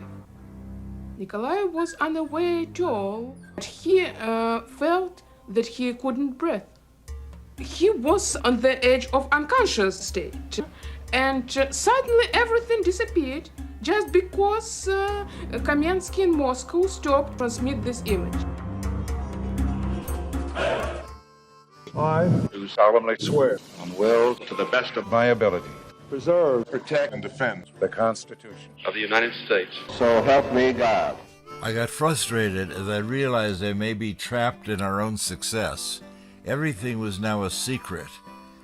Nikolai was unaware at all. He felt that he couldn't breathe. He was on the edge of unconscious state. And suddenly everything disappeared just because Kamensky in Moscow stopped transmit this image. I do solemnly swear and will, to the best of my ability, preserve, protect, and defend the Constitution of the United States. So help me God. I got frustrated as I realized I may be trapped in our own success. Everything was now a secret.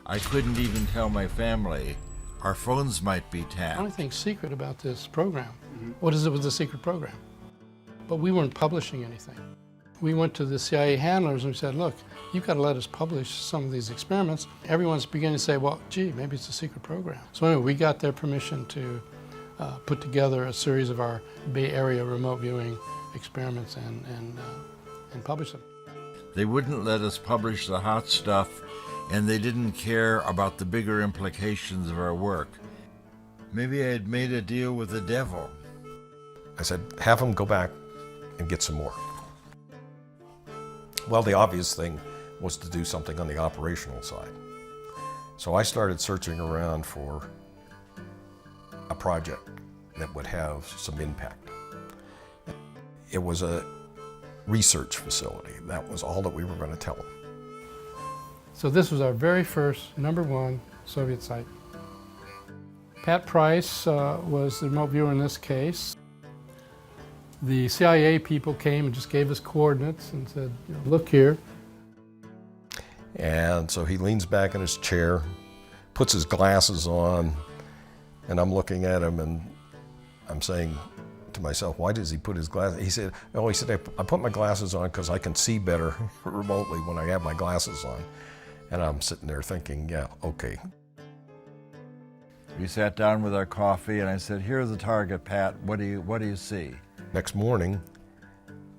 I couldn't even tell my family. Our phones might be The tapped. only thing secret about this program, what is it with the secret program? But we weren't publishing anything. We went to the CIA handlers and we said, look, you've got to let us publish some of these experiments. Everyone's beginning to say, well, gee, maybe it's a secret program. So anyway, we got their permission to put together a series of our Bay Area remote viewing experiments and publish them. They wouldn't let us publish the hot stuff, and they didn't care about the bigger implications of our work. Maybe I had made a deal with the devil. I said, have them go back and get some more. Well, the obvious thing was to do something on the operational side. So I started searching around for a project that would have some impact. It was a research facility. That was all that we were going to tell them. So this was our very first #1 Soviet site. Pat Price was the remote viewer in this case. The CIA people came and just gave us coordinates and said, you know, look here. And so he leans back in his chair, puts his glasses on, and I'm looking at him and I'm saying to myself, why does he put his glasses? He said, I put my glasses on because I can see better remotely when I have my glasses on. And I'm sitting there thinking, yeah, okay. We sat down with our coffee and I said, here's the target, Pat. What do you see? Next morning,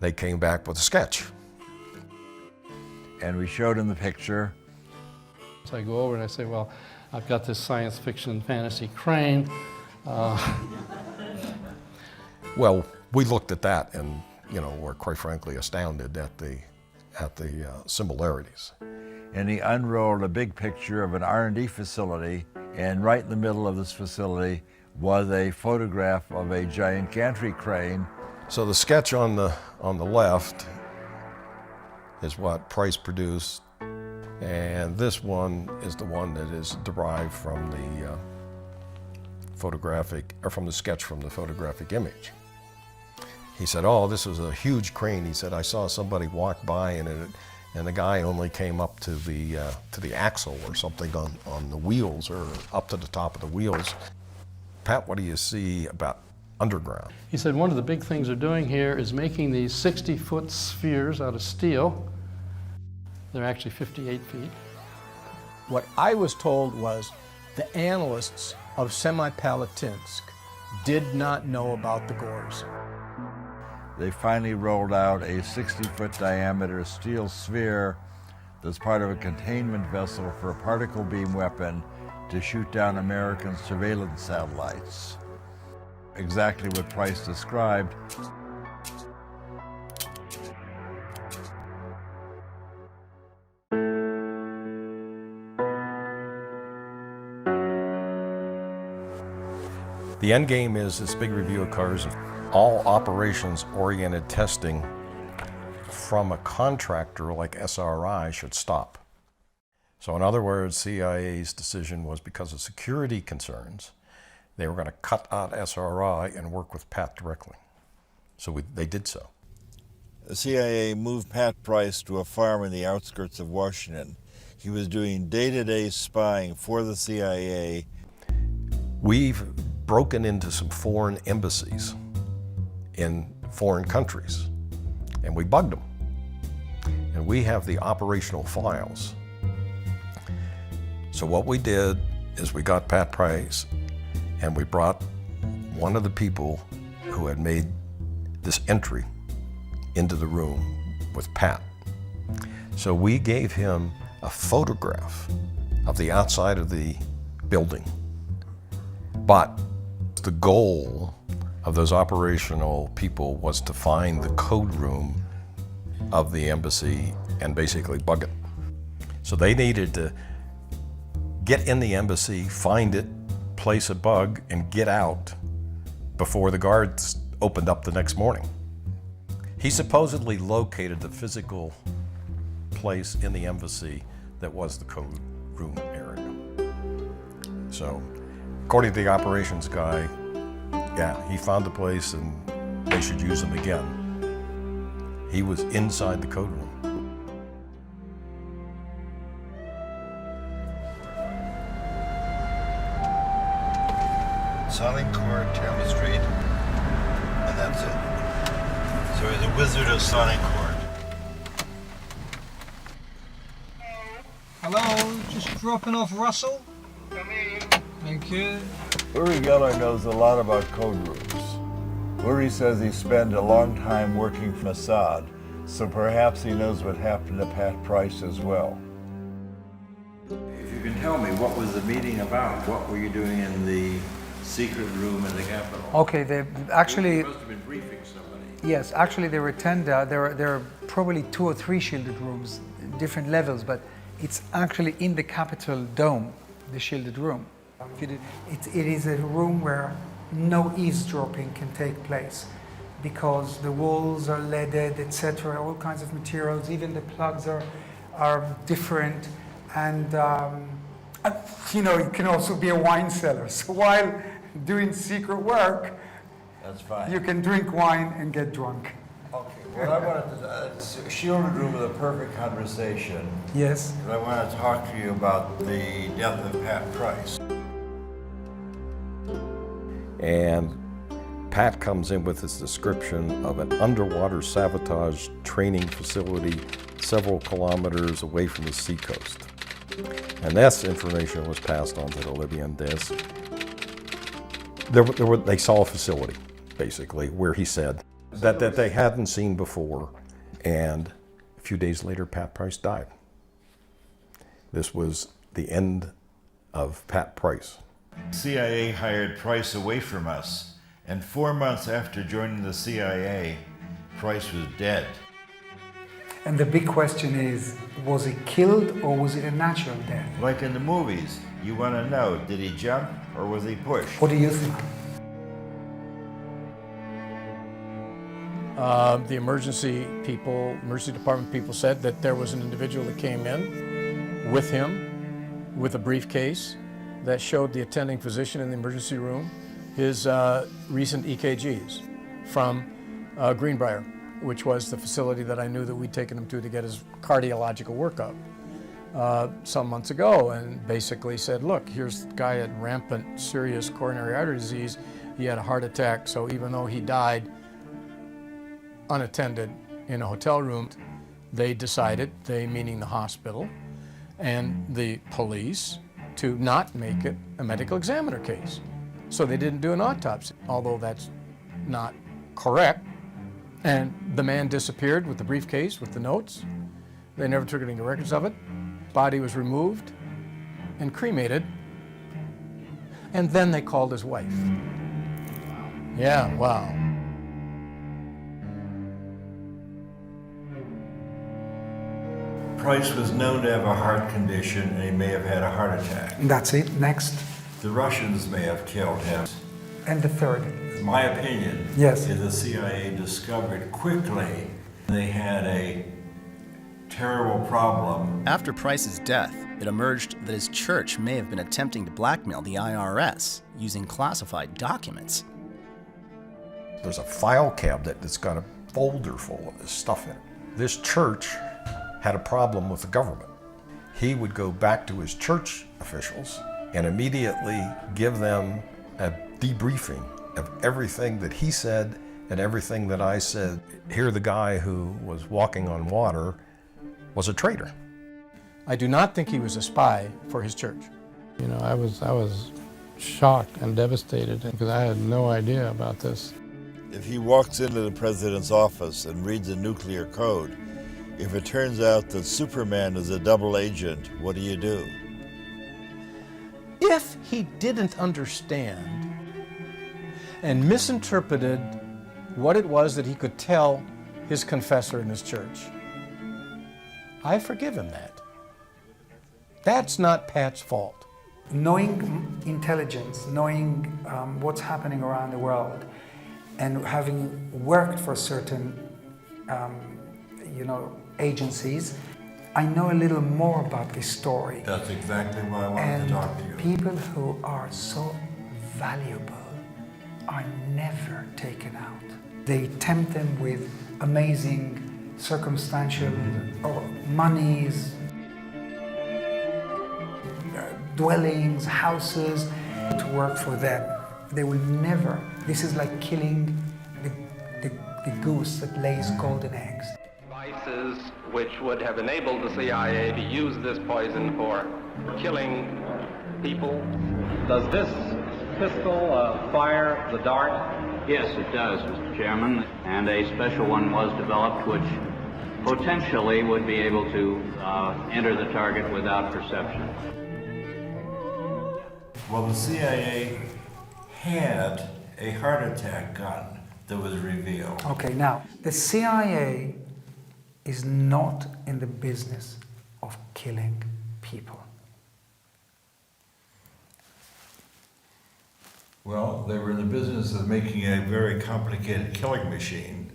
they came back with a sketch. And we showed him the picture. So I go over and I say, well, I've got this science fiction fantasy crane. Well, we looked at that and, you know, were quite frankly astounded at the similarities. And he unrolled a big picture of an R&D facility, and right in the middle of this facility was a photograph of a giant gantry crane. So the sketch on the left is what Price produced, and this one is the one that is derived from the from the sketch from the photographic image. He said, oh, this was a huge crane. He said, I saw somebody walk by and the guy only came up to the axle or something on the wheels, or up to the top of the wheels. Pat, what do you see about underground? He said one of the big things they're doing here is making these 60-foot spheres out of steel. They're actually 58 feet. What I was told was the analysts of Semipalatinsk did not know about the gores. They finally rolled out a 60-foot diameter steel sphere that's part of a containment vessel for a particle beam weapon to shoot down American surveillance satellites. Exactly what Price described. The end game is this big review occurs. All operations-oriented testing from a contractor like SRI should stop. So in other words, CIA's decision was because of security concerns, they were going to cut out SRI and work with Pat directly. So they did so. The CIA moved Pat Price to a farm in the outskirts of Washington. He was doing day-to-day spying for the CIA. We've broken into some foreign embassies in foreign countries, and we bugged them. And we have the operational files. So what we did is we got Pat Price, and we brought one of the people who had made this entry into the room with Pat. So we gave him a photograph of the outside of the building, but the goal of those operational people was to find the code room of the embassy and basically bug it. So they needed to get in the embassy, find it, place a bug, and get out before the guards opened up the next morning. He supposedly located the physical place in the embassy that was the code room area. So, according to the operations guy, yeah, he found the place and they should use him again. He was inside the code room. Sonic core, chemistry, and that's it. So he's a wizard of sonic chord. Hello, just dropping off Russell. Thank you. Uri Geller knows a lot about code rooms. Uri says he spent a long time working for Mossad, so perhaps he knows what happened to Pat Price as well. If you can tell me, what was the meeting about? What were you doing in the secret room in the Capitol. Okay, they actually. They must have been briefing somebody. Yes, actually there were 10. There are probably 2 or 3 shielded rooms, different levels, but it's actually in the Capitol dome, the shielded room. It is a room where no eavesdropping can take place, because the walls are leaded, etc. All kinds of materials. Even the plugs are different, and you know, it can also be a wine cellar. So while doing secret work, that's fine. You can drink wine and get drunk. Okay. Well, I wanted to, it's a shielded room with a perfect conversation. Yes. I want to talk to you about the death of Pat Price. And Pat comes in with his description of an underwater sabotage training facility several kilometers away from the seacoast. And this information was passed on to the Libyan desk. They saw a facility, basically, where he said that they hadn't seen before. And a few days later, Pat Price died. This was the end of Pat Price. CIA hired Price away from us, and 4 months after joining the CIA, Price was dead. And the big question is, was he killed or was it a natural death? Like in the movies, you want to know, did he jump or was he pushed? What do you think? The emergency department people said that there was an individual that came in with him with a briefcase that showed the attending physician in the emergency room his recent EKGs from Greenbrier, which was the facility that I knew that we'd taken him to get his cardiological workup some months ago, and basically said, look, here's the guy had rampant serious coronary artery disease. He had a heart attack, so even though he died unattended in a hotel room, they decided, they meaning the hospital and the police, to not make it a medical examiner case. So they didn't do an autopsy, although that's not correct. And the man disappeared with the briefcase, with the notes. They never took any records of it. Body was removed and cremated. And then they called his wife. Yeah, wow. Price was known to have a heart condition, and he may have had a heart attack. That's it. Next. The Russians may have killed him. And the third. My opinion Yes. is the CIA discovered quickly they had a terrible problem. After Price's death, it emerged that his church may have been attempting to blackmail the IRS using classified documents. There's a file cabinet that's got a folder full of this stuff in it. This church had a problem with the government. He would go back to his church officials and immediately give them a debriefing of everything that he said and everything that I said. Here, the guy who was walking on water was a traitor. I do not think he was a spy for his church. You know, I was shocked and devastated because I had no idea about this. If he walks into the president's office and reads a nuclear code, if it turns out that Superman is a double agent, what do? If he didn't understand and misinterpreted what it was that he could tell his confessor in his church, I forgive him that. That's not Pat's fault. Knowing intelligence, knowing what's happening around the world, and having worked for certain, agencies, I know a little more about this story. That's exactly why I wanted to talk to you. People who are so valuable are never taken out. They tempt them with amazing circumstantial or monies, dwellings, houses to work for them. They will never. This is like killing the goose that lays golden eggs. Devices which would have enabled the CIA to use this poison for killing people. Does this pistol fire the dart? Yes, it does, Mr. Chairman, and a special one was developed which potentially would be able to enter the target without perception. Well, the CIA had a heart attack gun that was revealed. Okay, now, the CIA is not in the business of killing people. Well, they were in the business of making a very complicated killing machine,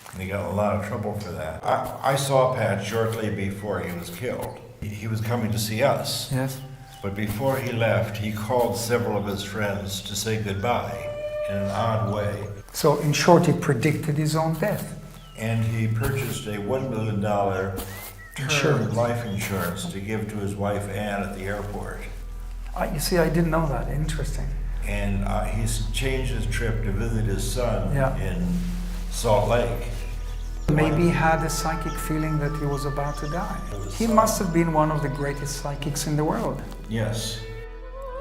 and they got in a lot of trouble for that. I saw Pat shortly before he was killed. He was coming to see us. Yes. But before he left, he called several of his friends to say goodbye in an odd way. So, in short, he predicted his own death. And he purchased a $1 million term life insurance to give to his wife Ann at the airport. You see, I didn't know that. Interesting. And he's changed his trip to visit his son in Salt Lake. Maybe he had a psychic feeling that he was about to die. He must have been one of the greatest psychics in the world. Yes.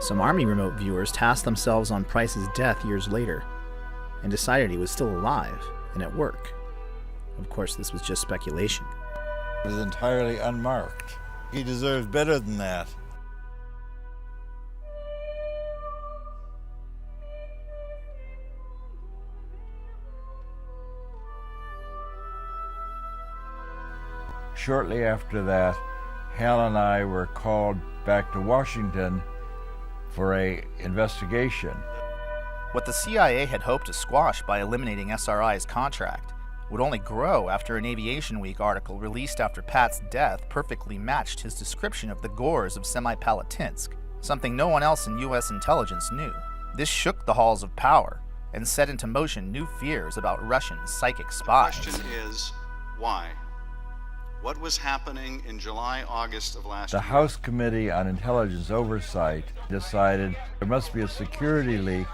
Some Army remote viewers tasked themselves on Price's death years later and decided he was still alive and at work. Of course, this was just speculation. It was entirely unmarked. He deserves better than that. Shortly after that, Hal and I were called back to Washington for an investigation. What the CIA had hoped to squash by eliminating SRI's contract would only grow after an Aviation Week article released after Pat's death perfectly matched his description of the gores of Semipalatinsk, something no one else in U.S. intelligence knew. This shook the halls of power and set into motion new fears about Russian psychic spies. The question is, why? What was happening in July, August of last year? The House Committee on Intelligence Oversight decided there must be a security leak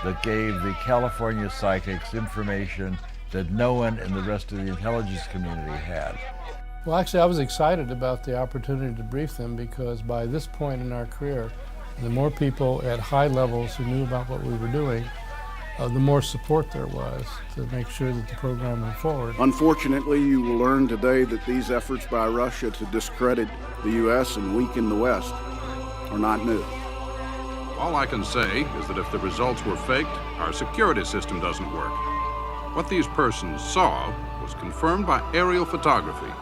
that gave the California psychics information that no one in the rest of the intelligence community had. Well, actually, I was excited about the opportunity to brief them because by this point in our career, the more people at high levels who knew about what we were doing, the more support there was to make sure that the program went forward. Unfortunately, you will learn today that these efforts by Russia to discredit the U.S. and weaken the West are not new. All I can say is that if the results were faked, our security system doesn't work. What these persons saw was confirmed by aerial photography.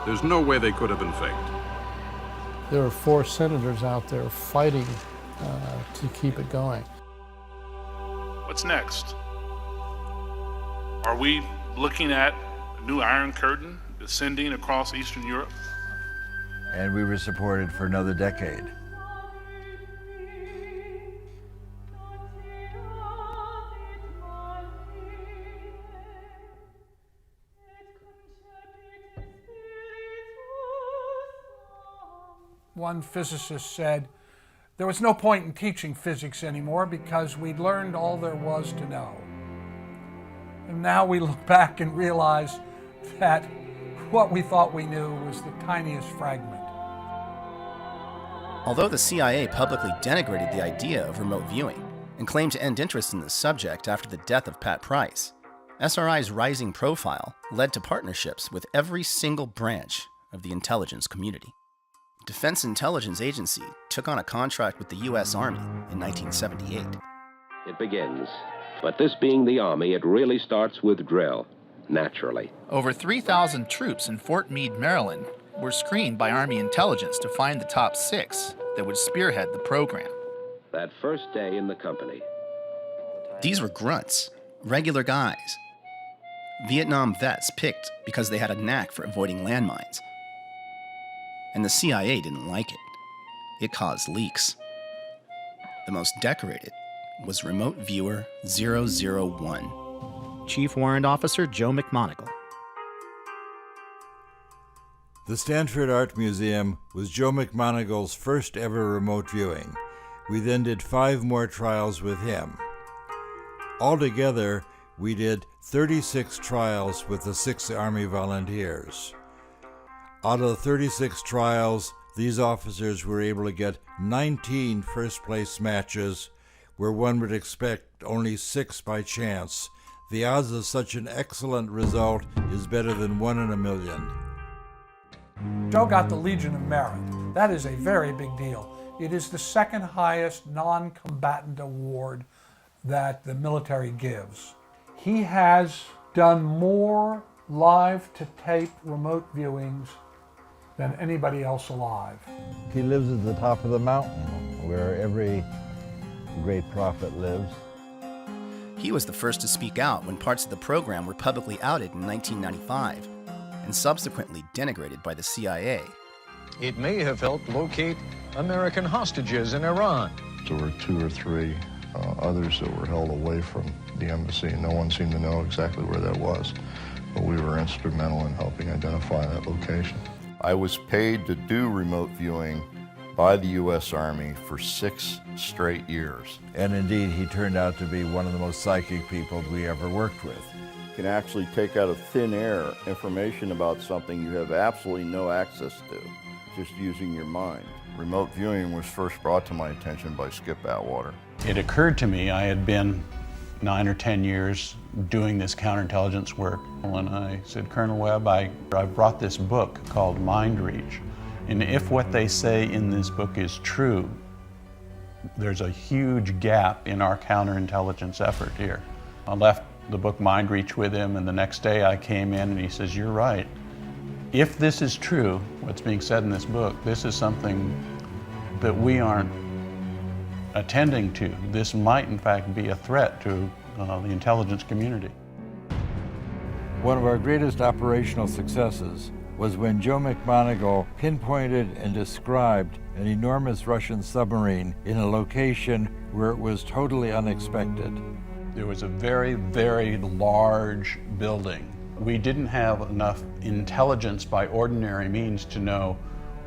There's no way they could have been faked. There are 4 senators out there fighting to keep it going. What's next? Are we looking at a new Iron Curtain descending across Eastern Europe? And we were supported for another decade. One physicist said, there was no point in teaching physics anymore because we'd learned all there was to know. And now we look back and realize that what we thought we knew was the tiniest fragment. Although the CIA publicly denigrated the idea of remote viewing and claimed to end interest in the subject after the death of Pat Price, SRI's rising profile led to partnerships with every single branch of the intelligence community. Defense Intelligence Agency took on a contract with the U.S. Army in 1978. It begins. But this being the Army, it really starts with drill, naturally. Over 3,000 troops in Fort Meade, Maryland, were screened by Army intelligence to find the top 6 that would spearhead the program. That first day in the company. These were grunts, regular guys. Vietnam vets picked because they had a knack for avoiding landmines. And the CIA didn't like it. It caused leaks. The most decorated was Remote Viewer 001, Chief Warrant Officer Joe McMonagle. The Stanford Art Museum was Joe McMonagle's first ever remote viewing. We then did 5 more trials with him. Altogether, we did 36 trials with the 6 Army volunteers. Out of the 36 trials, these officers were able to get 19 first-place matches, where one would expect only 6 by chance. The odds of such an excellent result is better than 1 in a million. Joe got the Legion of Merit. That is a very big deal. It is the second highest non-combatant award that the military gives. He has done more live-to-tape remote viewings than anybody else alive. He lives at the top of the mountain where every great prophet lives. He was the first to speak out when parts of the program were publicly outed in 1995 and subsequently denigrated by the CIA. It may have helped locate American hostages in Iran. There were 2 or 3 others that were held away from the embassy. No one seemed to know exactly where that was, but we were instrumental in helping identify that location. I was paid to do remote viewing by the U.S. Army for 6 straight years. And indeed, he turned out to be one of the most psychic people we ever worked with. You can actually take out of thin air information about something you have absolutely no access to, just using your mind. Remote viewing was first brought to my attention by Skip Atwater. It occurred to me I had been 9 or 10 years doing this counterintelligence work, and I said, Colonel Webb, I brought this book called Mind Reach, and if what they say in this book is true, there's a huge gap in our counterintelligence effort here. I left the book Mind Reach with him, and the next day I came in and he says, you're right. If this is true, what's being said in this book, this is something that we aren't attending to. This might in fact be a threat to the intelligence community. One of our greatest operational successes was when Joe McMoneagle pinpointed and described an enormous Russian submarine in a location where it was totally unexpected. There was a very, very large building. We didn't have enough intelligence by ordinary means to know,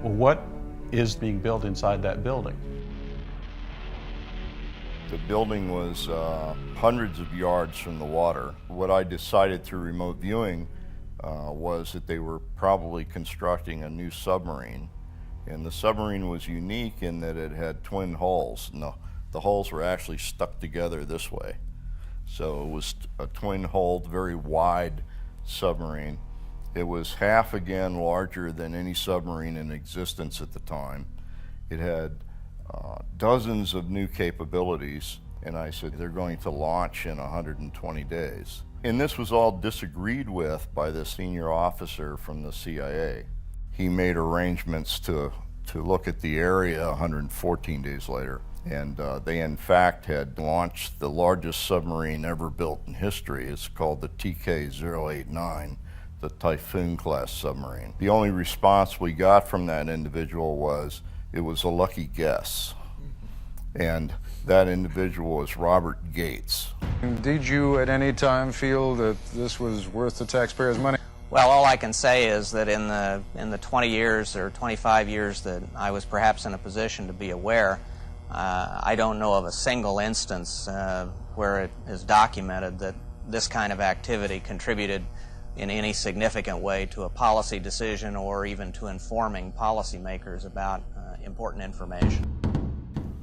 well, what is being built inside that building. The building was hundreds of yards from the water. What I decided through remote viewing was that they were probably constructing a new submarine. And the submarine was unique in that it had twin hulls. No, the hulls were actually stuck together this way. So it was a twin-hulled, very wide submarine. It was half again larger than any submarine in existence at the time. It had dozens of new capabilities, and I said they're going to launch in 120 days. And this was all disagreed with by the senior officer from the CIA. He made arrangements to look at the area 114 days later, and they in fact had launched the largest submarine ever built in history. It's called the TK-089, the Typhoon class submarine. The only response we got from that individual was, it was a lucky guess. And that individual was Robert Gates. Did you at any time feel that this was worth the taxpayers' money? Well, all I can say is that in the 20 years or 25 years that I was perhaps in a position to be aware, I don't know of a single instance where it is documented that this kind of activity contributed in any significant way to a policy decision or even to informing policymakers about important information.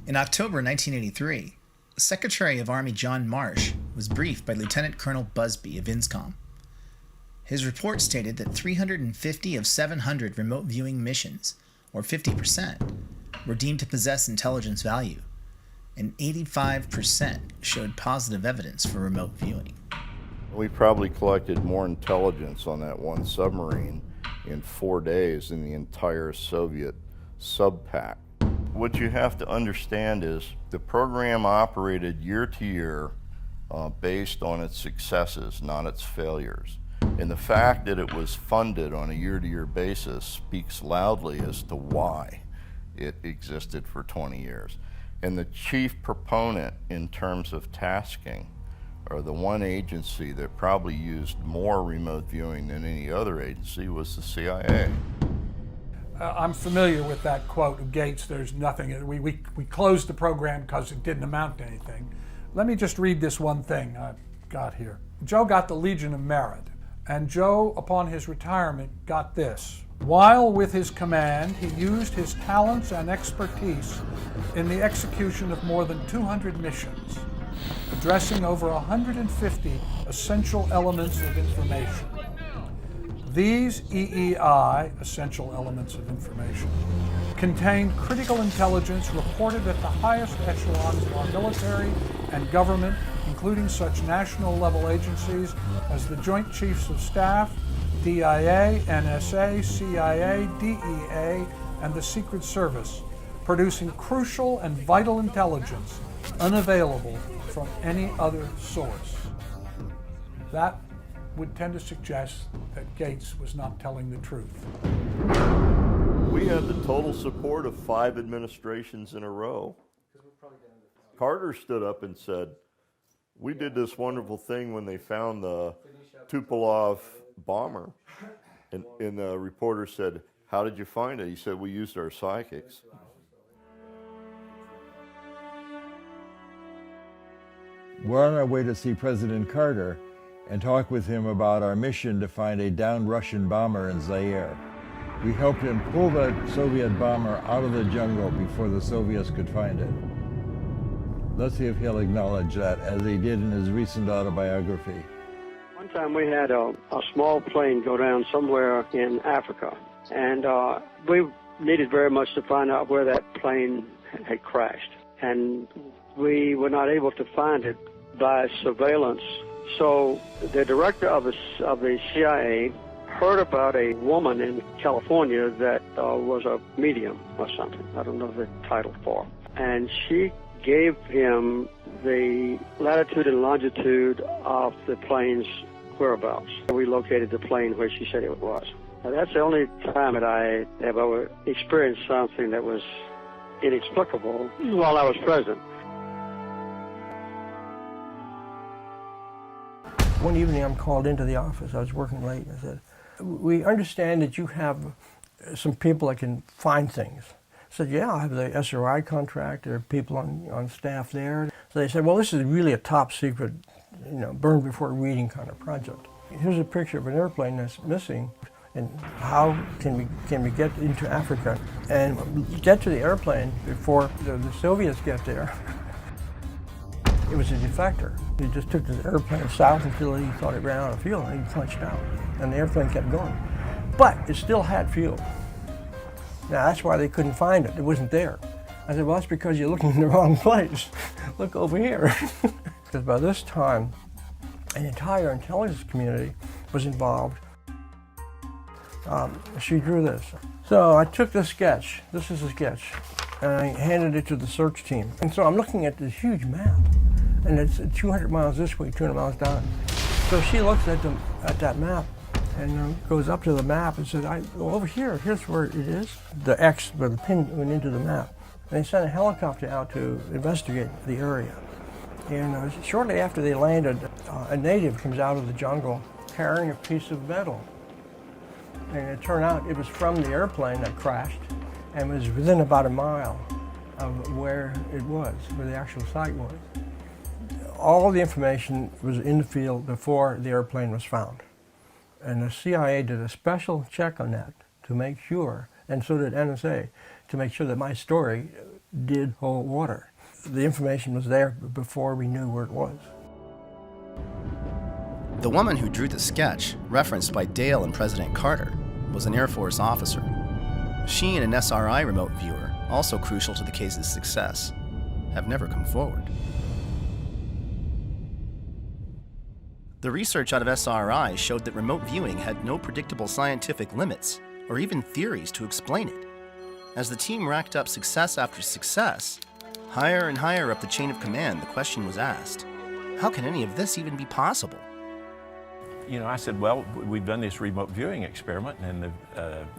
In October 1983, Secretary of Army John Marsh was briefed by Lieutenant Colonel Busby of INSCOM. His report stated that 350 of 700 remote viewing missions, or 50%, were deemed to possess intelligence value, and 85% showed positive evidence for remote viewing. We probably collected more intelligence on that one submarine in 4 days than the entire Soviet sub-pack. What you have to understand is the program operated year to year based on its successes, not its failures. And the fact that it was funded on a year-to-year basis speaks loudly as to why it existed for 20 years. And the chief proponent in terms of tasking, or the one agency that probably used more remote viewing than any other agency, was the CIA. I'm familiar with that quote of Gates, there's nothing, we closed the program because it didn't amount to anything. Let me just read this one thing I've got here. Joe got the Legion of Merit, and Joe, upon his retirement, got this. While with his command, he used his talents and expertise in the execution of more than 200 missions, addressing over 150 essential elements of information. These EEI, essential elements of information, contained critical intelligence reported at the highest echelons of our military and government, including such national-level agencies as the Joint Chiefs of Staff, DIA, NSA, CIA, DEA, and the Secret Service, producing crucial and vital intelligence unavailable from any other source. That would tend to suggest that Gates was not telling the truth. We had the total support of 5 administrations in a row. Carter stood up and said, we did this wonderful thing when they found the Tupolev bomber. And the reporter said, how did you find it? He said, we used our psychics. We're on our way to see President Carter and talk with him about our mission to find a downed Russian bomber in Zaire. We helped him pull the Soviet bomber out of the jungle before the Soviets could find it. Let's see if he'll acknowledge that, as he did in his recent autobiography. One time we had a small plane go down somewhere in Africa, and we needed very much to find out where that plane had crashed. And we were not able to find it by surveillance. So the director of the CIA heard about a woman in California that was a medium or something. I don't know the title for. And she gave him the latitude and longitude of the plane's whereabouts. We located the plane where she said it was. Now, that's the only time that I have ever experienced something that was inexplicable while I was president. One evening I'm called into the office. I was working late. I said, we understand that you have some people that can find things. I said, yeah, I have the SRI contract. There are people on staff there. So they said, well, this is really a top secret, burn before reading kind of project. Here's a picture of an airplane that's missing, and how can we get into Africa and get to the airplane before the Soviets get there? It was a defector. He just took the airplane south until he thought it ran out of fuel, and he punched out, and the airplane kept going. But it still had fuel. Now, that's why they couldn't find it. It wasn't there. I said, well, that's because you're looking in the wrong place. Look over here. Because by this time, an entire intelligence community was involved. She drew this. So I took the sketch. This is a sketch. And I handed it to the search team. And so I'm looking at this huge map. And it's 200 miles this way, 200 miles down. So she looks at that map and goes up to the map and says, well, over here, here's where it is. The X, where the pin went into the map. And they sent a helicopter out to investigate the area. And shortly after they landed, a native comes out of the jungle carrying a piece of metal. And it turned out it was from the airplane that crashed and was within about a mile of where it was, where the actual site was. All the information was in the field before the airplane was found. And the CIA did a special check on that to make sure, and so did NSA, to make sure that my story did hold water. The information was there before we knew where it was. The woman who drew the sketch, referenced by Dale and President Carter, was an Air Force officer. She and an SRI remote viewer, also crucial to the case's success, have never come forward. The research out of SRI showed that remote viewing had no predictable scientific limits or even theories to explain it. As the team racked up success after success, higher and higher up the chain of command, the question was asked, how can any of this even be possible? I said, well, we've done this remote viewing experiment, and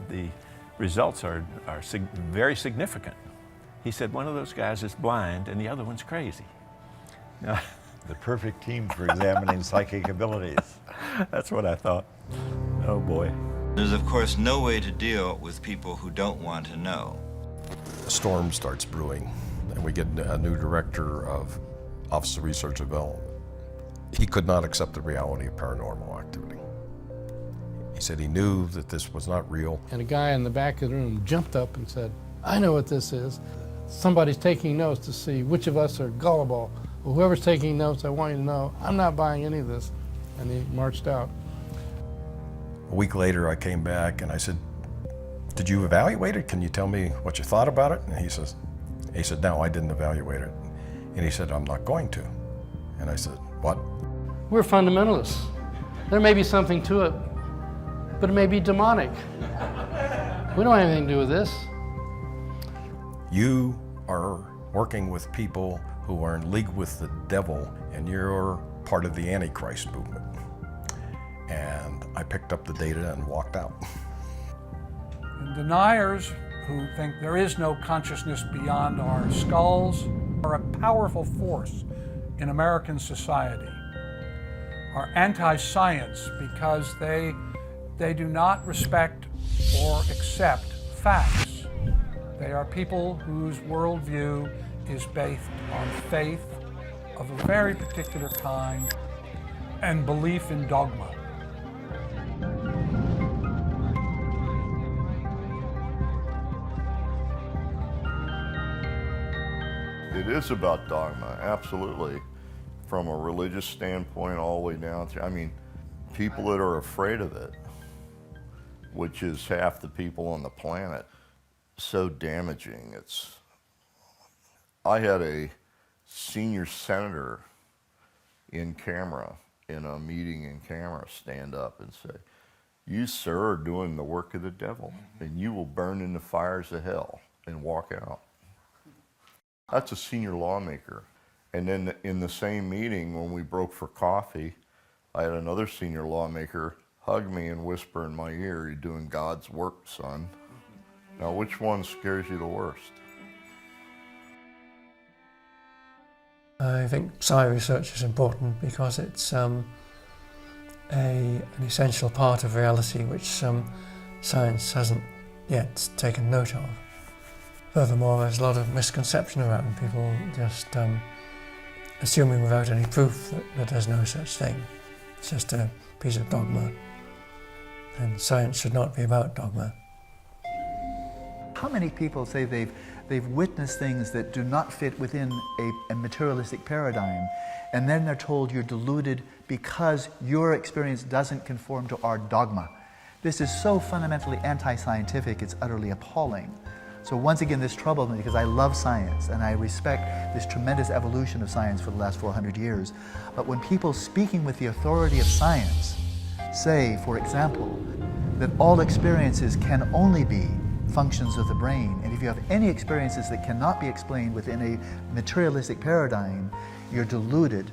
the results are very significant. He said, one of those guys is blind and the other one's crazy. Now, the perfect team for examining psychic abilities. That's what I thought. Oh boy. There's of course no way to deal with people who don't want to know. A storm starts brewing, and we get a new director of Office of Research and Development. He could not accept the reality of paranormal activity. He said he knew that this was not real. And a guy in the back of the room jumped up and said, I know what this is. Somebody's taking notes to see which of us are gullible. Well, whoever's taking notes, I want you to know, I'm not buying any of this. And he marched out. A week later, I came back and I said, did you evaluate it? Can you tell me what you thought about it? And he said, no, I didn't evaluate it. And he said, I'm not going to. And I said, what? We're fundamentalists. There may be something to it, but it may be demonic. We don't have anything to do with this. You are working with people who are in league with the devil, and you're part of the Antichrist movement. And I picked up the data and walked out. And deniers who think there is no consciousness beyond our skulls are a powerful force in American society. Are anti-science because they do not respect or accept facts. They are people whose worldview is based on faith of a very particular kind and belief in dogma. It is about dogma, absolutely. From a religious standpoint all the way down to, I mean, people that are afraid of it, which is half the people on the planet, so damaging. I had a senior senator in camera, in a meeting in camera, stand up and say, "You, sir, are doing the work of the devil, and you will burn in the fires of hell," and walk out. That's a senior lawmaker. And then in the same meeting, when we broke for coffee, I had another senior lawmaker hug me and whisper in my ear, "You're doing God's work, son." Now, which one scares you the worst? I think science research is important because it's an essential part of reality which science hasn't yet taken note of. Furthermore, there's a lot of misconception around people just assuming without any proof that there's no such thing. It's just a piece of dogma, and science should not be about dogma. How many people say they've witnessed things that do not fit within a materialistic paradigm, and then they're told you're deluded because your experience doesn't conform to our dogma? This is so fundamentally anti-scientific, it's utterly appalling. So once again, this troubled me because I love science and I respect this tremendous evolution of science for the last 400 years. But when people speaking with the authority of science say, for example, that all experiences can only be functions of the brain, and if you have any experiences that cannot be explained within a materialistic paradigm, you're deluded,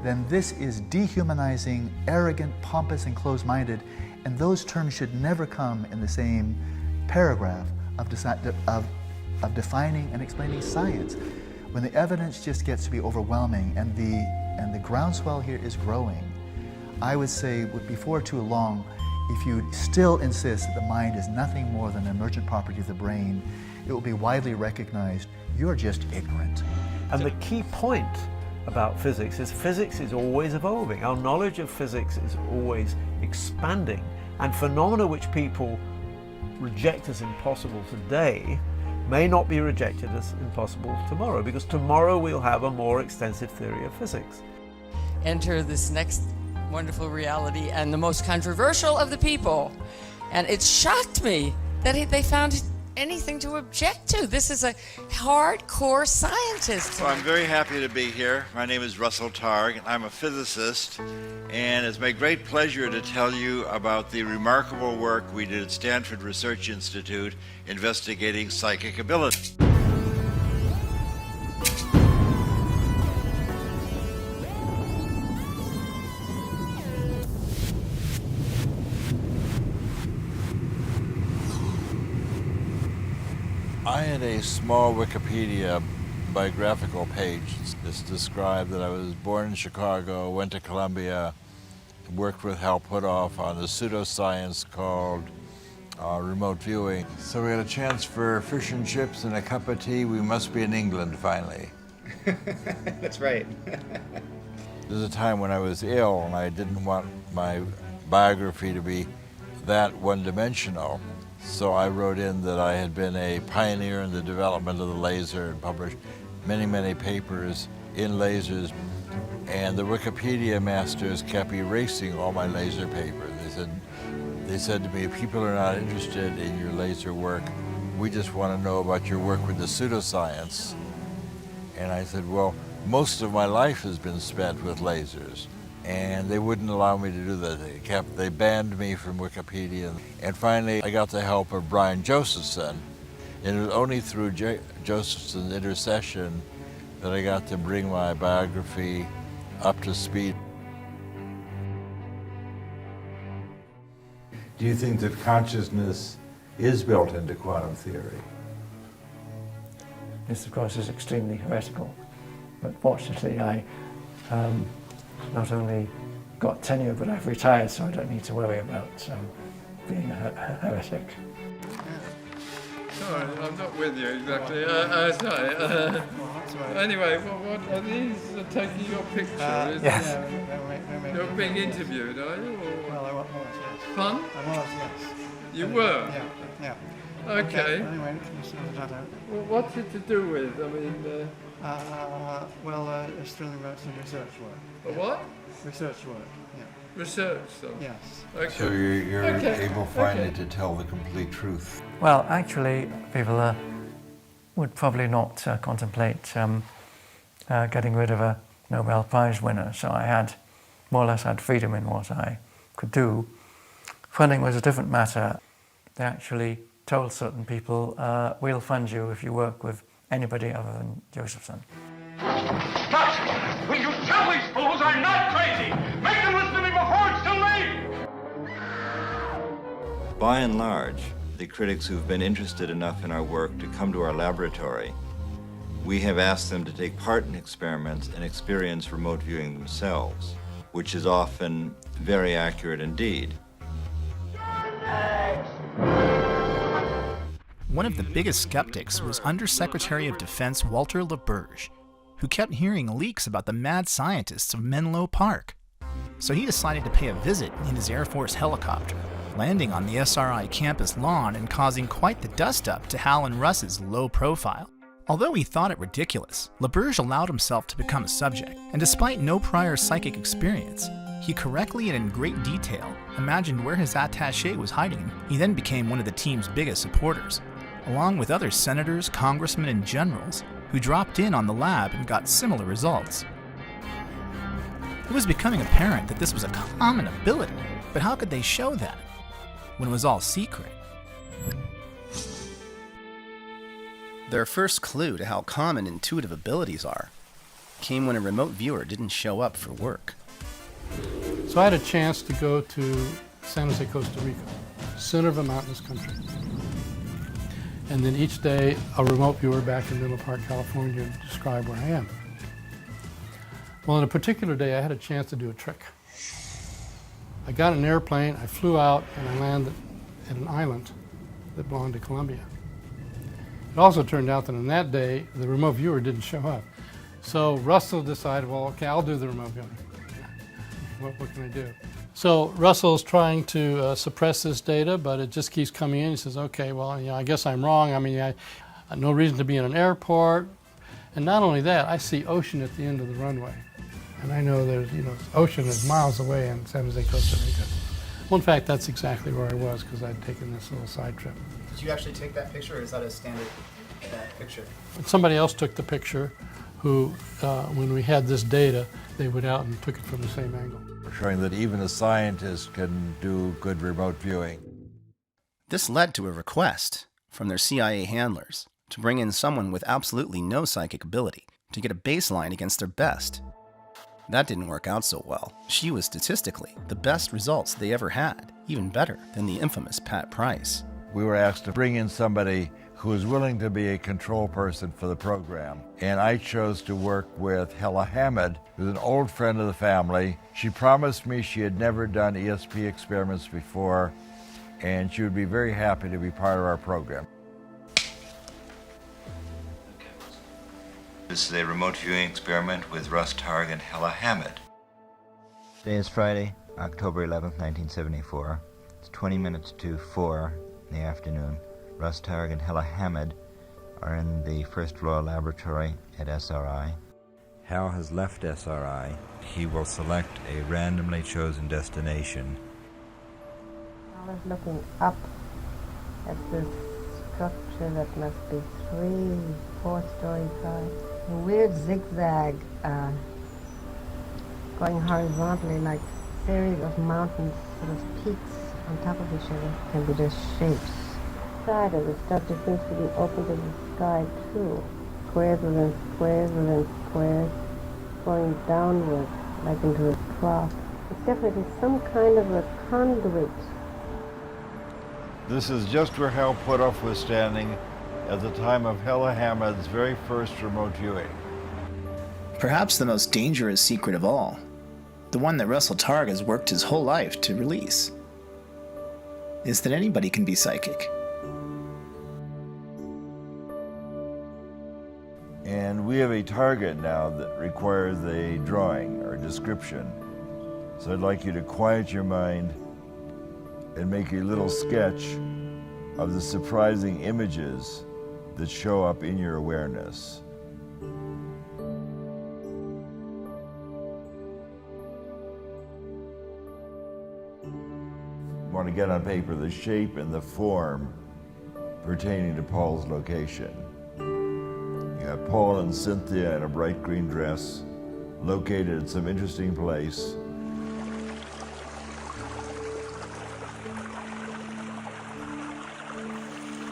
then this is dehumanizing, arrogant, pompous, and closed-minded, and those terms should never come in the same paragraph of defining and explaining science. When the evidence just gets to be overwhelming and the groundswell here is growing, I would say before too long, if you still insist that the mind is nothing more than an emergent property of the brain, it will be widely recognized you're just ignorant. And the key point about physics is always evolving. Our knowledge of physics is always expanding, and phenomena which people reject as impossible today may not be rejected as impossible tomorrow, because tomorrow we'll have a more extensive theory of physics. Enter this next wonderful reality and the most controversial of the people. And it shocked me that they found anything to object to. This is a hardcore scientist. Well, I'm very happy to be here. My name is Russell Targ. I'm a physicist, and it's my great pleasure to tell you about the remarkable work we did at Stanford Research Institute investigating psychic ability. I had a small Wikipedia biographical page. This described that I was born in Chicago, went to Columbia, worked with Hal Puthoff on a pseudoscience called remote viewing. So we had a chance for fish and chips and a cup of tea. We must be in England finally. That's right. There's a time when I was ill and I didn't want my biography to be that one-dimensional. So I wrote in that I had been a pioneer in the development of the laser and published many, many papers in lasers. And the Wikipedia masters kept erasing all my laser papers. They said to me, if people are not interested in your laser work, we just want to know about your work with the pseudoscience. And I said, well, Most of my life has been spent with lasers, and they wouldn't allow me to do that. They banned me from Wikipedia. And finally, I got the help of Brian Josephson, and it was only through Josephson's intercession that I got to bring my biography up to speed. Do you think that consciousness is built into quantum theory? This, of course, is extremely heretical, but fortunately I not only got tenure, but I've retired, so I don't need to worry about being a heretic. Sorry, I'm not with you exactly. Sorry. Anyway, what are these taking your picture? Yes. You're being interviewed, are you? Or? Well, I was, yes. Fun? I was, yes. You were? Yeah. Okay. Anyway, can you sort that out? Well, what's it to do with? I mean... it's doing some research work. What? Research work, yeah. Research stuff? Yes. Okay. So you're Okay. able finally to tell the complete truth. Well, actually, people would probably not contemplate getting rid of a Nobel Prize winner, so I had more or less had freedom in what I could do. Funding was a different matter. They actually told certain people, we'll fund you if you work with anybody other than Josephson. But will you tell these fools I'm not crazy? Make them listen to me before it's too late! By and large, the critics who've been interested enough in our work to come to our laboratory, we have asked them to take part in experiments and experience remote viewing themselves, which is often very accurate indeed. One of the biggest skeptics was Undersecretary of Defense Walter LaBerge, who kept hearing leaks about the mad scientists of Menlo Park. So he decided to pay a visit in his Air Force helicopter, landing on the SRI campus lawn and causing quite the dust-up to Hal and Russ's low profile. Although he thought it ridiculous, LaBerge allowed himself to become a subject, and despite no prior psychic experience, he correctly and in great detail imagined where his attaché was hiding. He then became one of the team's biggest supporters, along with other senators, congressmen, and generals who dropped in on the lab and got similar results. It was becoming apparent that this was a common ability, but how could they show that when it was all secret? Their first clue to how common intuitive abilities are came when a remote viewer didn't show up for work. So I had a chance to go to San Jose, Costa Rica, center of a mountainous country. And then each day, a remote viewer back in Menlo Park, California, would describe where I am. Well, on a particular day, I had a chance to do a trick. I got an airplane, I flew out, and I landed at an island that belonged to Colombia. It also turned out that on that day, the remote viewer didn't show up. So Russell decided, well, okay, I'll do the remote viewing. What can I do? So Russell's trying to suppress this data, but it just keeps coming in. He says, okay, well, I guess I'm wrong. I mean, no reason to be in an airport. And not only that, I see ocean at the end of the runway. And I know there's, ocean is miles away in San Jose, Costa Rica. Well, in fact, that's exactly where I was because I'd taken this little side trip. Did you actually take that picture, or is that a standard picture? Somebody else took the picture who, when we had this data, they went out and took it from the same angle. Showing that even a scientist can do good remote viewing. This led to a request from their CIA handlers to bring in someone with absolutely no psychic ability to get a baseline against their best. That didn't work out so well. She was statistically the best results they ever had, even better than the infamous Pat Price. We were asked to bring in somebody who was willing to be a control person for the program. And I chose to work with Hella Hamid, who's an old friend of the family. She promised me she had never done ESP experiments before, and she would be very happy to be part of our program. This is a remote viewing experiment with Russ Targ and Hella Hamid. Today is Friday, October 11th, 1974. It's 20 minutes to 4 in the afternoon. Russ Targ and Hella Hamid are in the first floor laboratory at SRI. Hal has left SRI. He will select a randomly chosen destination. I was looking up at this structure that must be 3-4 stories high. A weird zigzag going horizontally like a series of mountains, sort of peaks on top of each other, can be just shapes. The side of the structure seems to be open to the sky too. Squares within squares within squares, going downward like into a trough. It's definitely some kind of a conduit. This is just where Hal Puthoff was standing at the time of Hella Hamed's very first remote viewing. Perhaps the most dangerous secret of all, the one that Russell Targ has worked his whole life to release, is that anybody can be psychic. And we have a target now that requires a drawing or description. So I'd like you to quiet your mind and make a little sketch of the surprising images that show up in your awareness. You want to get on paper the shape and the form pertaining to Paul's location. You have Paul and Cynthia in a bright green dress, located at some interesting place.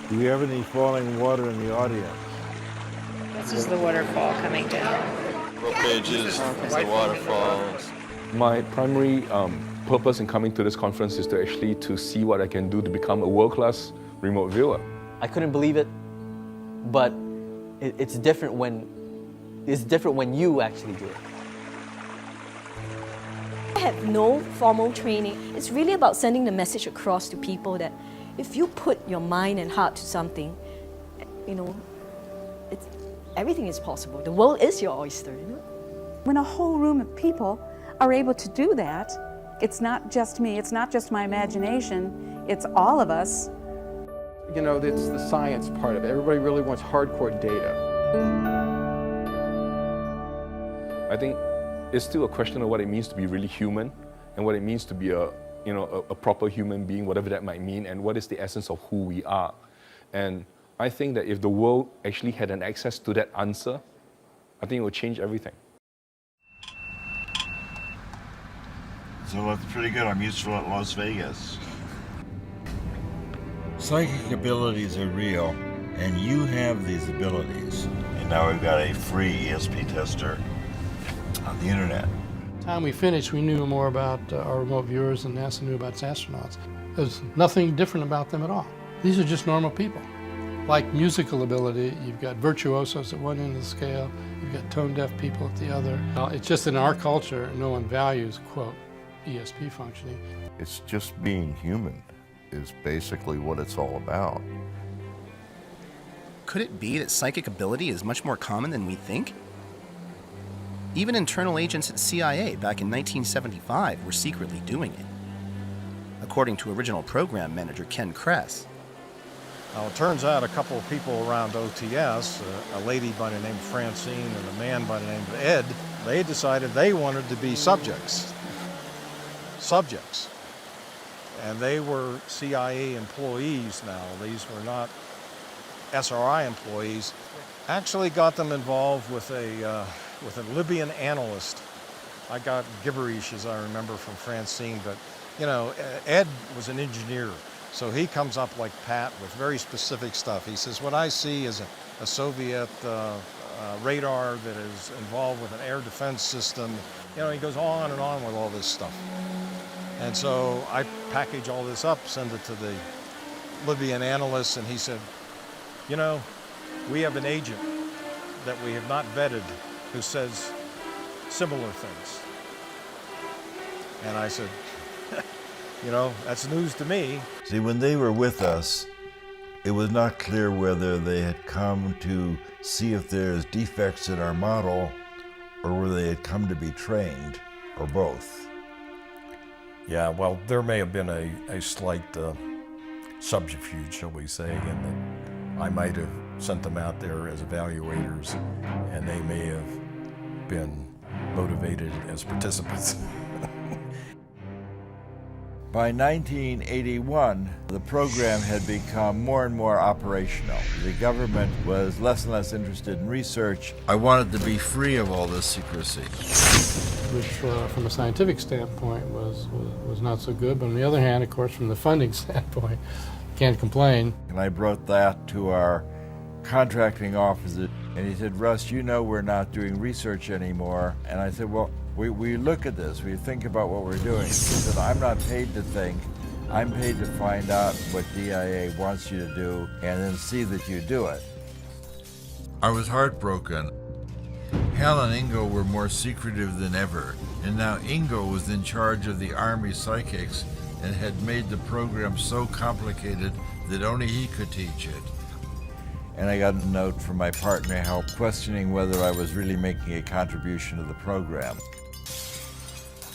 Do we have any falling water in the audience? This is the waterfall coming down. What pages, the waterfalls. My primary purpose in coming to this conference is to actually to see what I can do to become a world-class remote viewer. I couldn't believe it, but it's different when you actually do it. I had no formal training. It's really about sending the message across to people that if you put your mind and heart to something, everything is possible. The world is your oyster. When a whole room of people are able to do that, it's not just me, it's not just my imagination, it's all of us. It's the science part of it. Everybody really wants hardcore data. I think it's still a question of what it means to be really human and what it means to be a proper human being, whatever that might mean, and what is the essence of who we are. And I think that if the world actually had an access to that answer, I think it would change everything. So that's pretty good. I'm useful at Las Vegas. Psychic abilities are real, and you have these abilities. And now we've got a free ESP tester on the internet. By the time we finished, we knew more about our remote viewers than NASA knew about its astronauts. There's nothing different about them at all. These are just normal people. Like musical ability, you've got virtuosos at one end of the scale, you've got tone-deaf people at the other. It's just in our culture, no one values, quote, ESP functioning. It's just being human is basically what it's all about. Could it be that psychic ability is much more common than we think? Even internal agents at CIA back in 1975 were secretly doing it, according to original program manager Ken Kress. Well, it turns out a couple of people around OTS, a lady by the name of Francine and a man by the name of Ed, they decided they wanted to be subjects. And they were CIA employees now. These were not SRI employees. Actually got them involved with a Libyan analyst. I got gibberish, as I remember, from Francine, but Ed was an engineer. So he comes up like Pat with very specific stuff. He says, what I see is a Soviet radar that is involved with an air defense system. He goes on and on with all this stuff. And so I package all this up, send it to the Libyan analyst, and he said, we have an agent that we have not vetted who says similar things. And I said, that's news to me. See, when they were with us, it was not clear whether they had come to see if there's defects in our model or whether they had come to be trained, or both. Yeah, well, there may have been a slight subterfuge, shall we say, in that I might have sent them out there as evaluators, and they may have been motivated as participants. By 1981, the program had become more and more operational. The government was less and less interested in research. I wanted to be free of all this secrecy. Which, from a scientific standpoint, was not so good. But on the other hand, of course, from the funding standpoint, can't complain. And I brought that to our contracting officer, and he said, Russ, you know we're not doing research anymore. And I said, well, we look at this, we think about what we're doing. He said, I'm not paid to think, I'm paid to find out what DIA wants you to do and then see that you do it. I was heartbroken. Hal and Ingo were more secretive than ever, and now Ingo was in charge of the Army psychics and had made the program so complicated that only he could teach it. And I got a note from my partner, Hal, questioning whether I was really making a contribution to the program.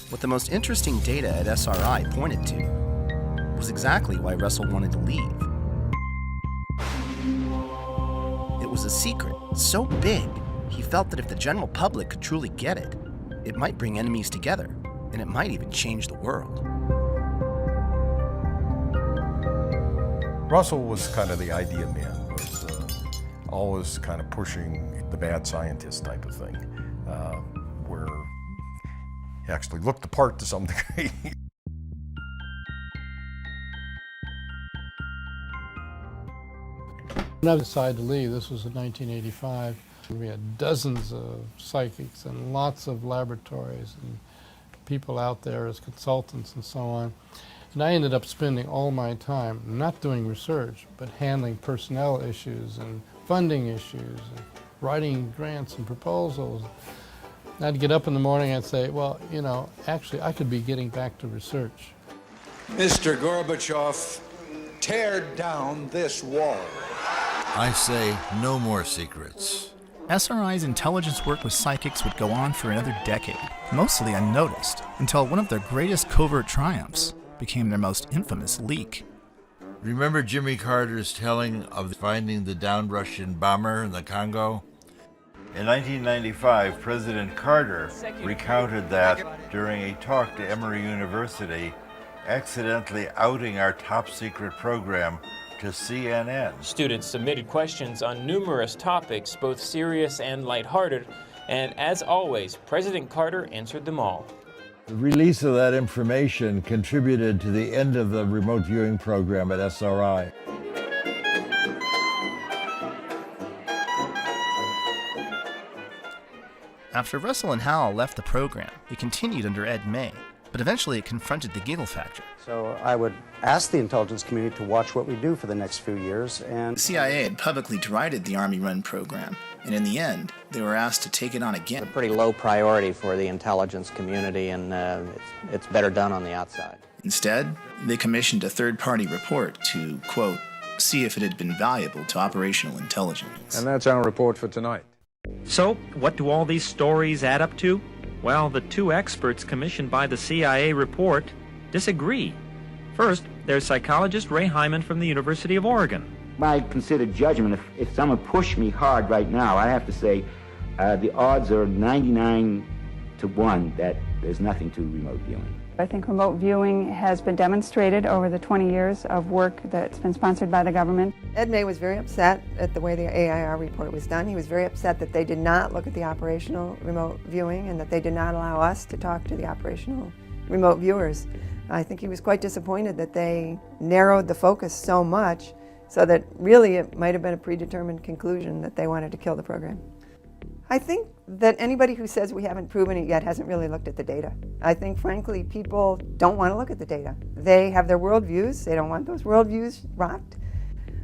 What the most interesting data at SRI pointed to was exactly why Russell wanted to leave. It was a secret so big, he felt that if the general public could truly get it, it might bring enemies together, and it might even change the world. Russell was kind of the idea man, was always kind of pushing the bad scientist type of thing, where he actually looked the part to some degree. When I decided to leave, this was in 1985, we had dozens of psychics and lots of laboratories and people out there as consultants and so on. And I ended up spending all my time not doing research, but handling personnel issues and funding issues and writing grants and proposals. I'd get up in the morning and I'd say, well, you know, actually I could be getting back to research. Mr. Gorbachev, tear down this wall. I say no more secrets. SRI's intelligence work with psychics would go on for another decade, mostly unnoticed, until one of their greatest covert triumphs became their most infamous leak. Remember Jimmy Carter's telling of finding the downed Russian bomber in the Congo? In 1995, President Carter recounted that during a talk to Emory University, accidentally outing our top secret program to CNN. Students submitted questions on numerous topics, both serious and lighthearted, and as always, President Carter answered them all. The release of that information contributed to the end of the remote viewing program at SRI. After Russell and Hal left the program, it continued under Ed May, but eventually it confronted the giggle factor. So I would ask the intelligence community to watch what we do for the next few years. And the CIA had publicly derided the Army-run program, and in the end, they were asked to take it on again. It's a pretty low priority for the intelligence community, and it's better done on the outside. Instead, they commissioned a third-party report to, quote, see if it had been valuable to operational intelligence. And that's our report for tonight. So, what do all these stories add up to? Well, the two experts commissioned by the CIA report disagree. First, there's psychologist Ray Hyman from the University of Oregon. My considered judgment, if someone pushed me hard right now, I have to say the odds are 99 to 1 that there's nothing to remote viewing. I think remote viewing has been demonstrated over the 20 years of work that's been sponsored by the government. Ed May was very upset at the way the AIR report was done. He was very upset that they did not look at the operational remote viewing and that they did not allow us to talk to the operational remote viewers. I think he was quite disappointed that they narrowed the focus so much so that really it might have been a predetermined conclusion that they wanted to kill the program. I think that anybody who says we haven't proven it yet hasn't really looked at the data. I think, frankly, people don't want to look at the data. They have their worldviews. They don't want those worldviews rocked.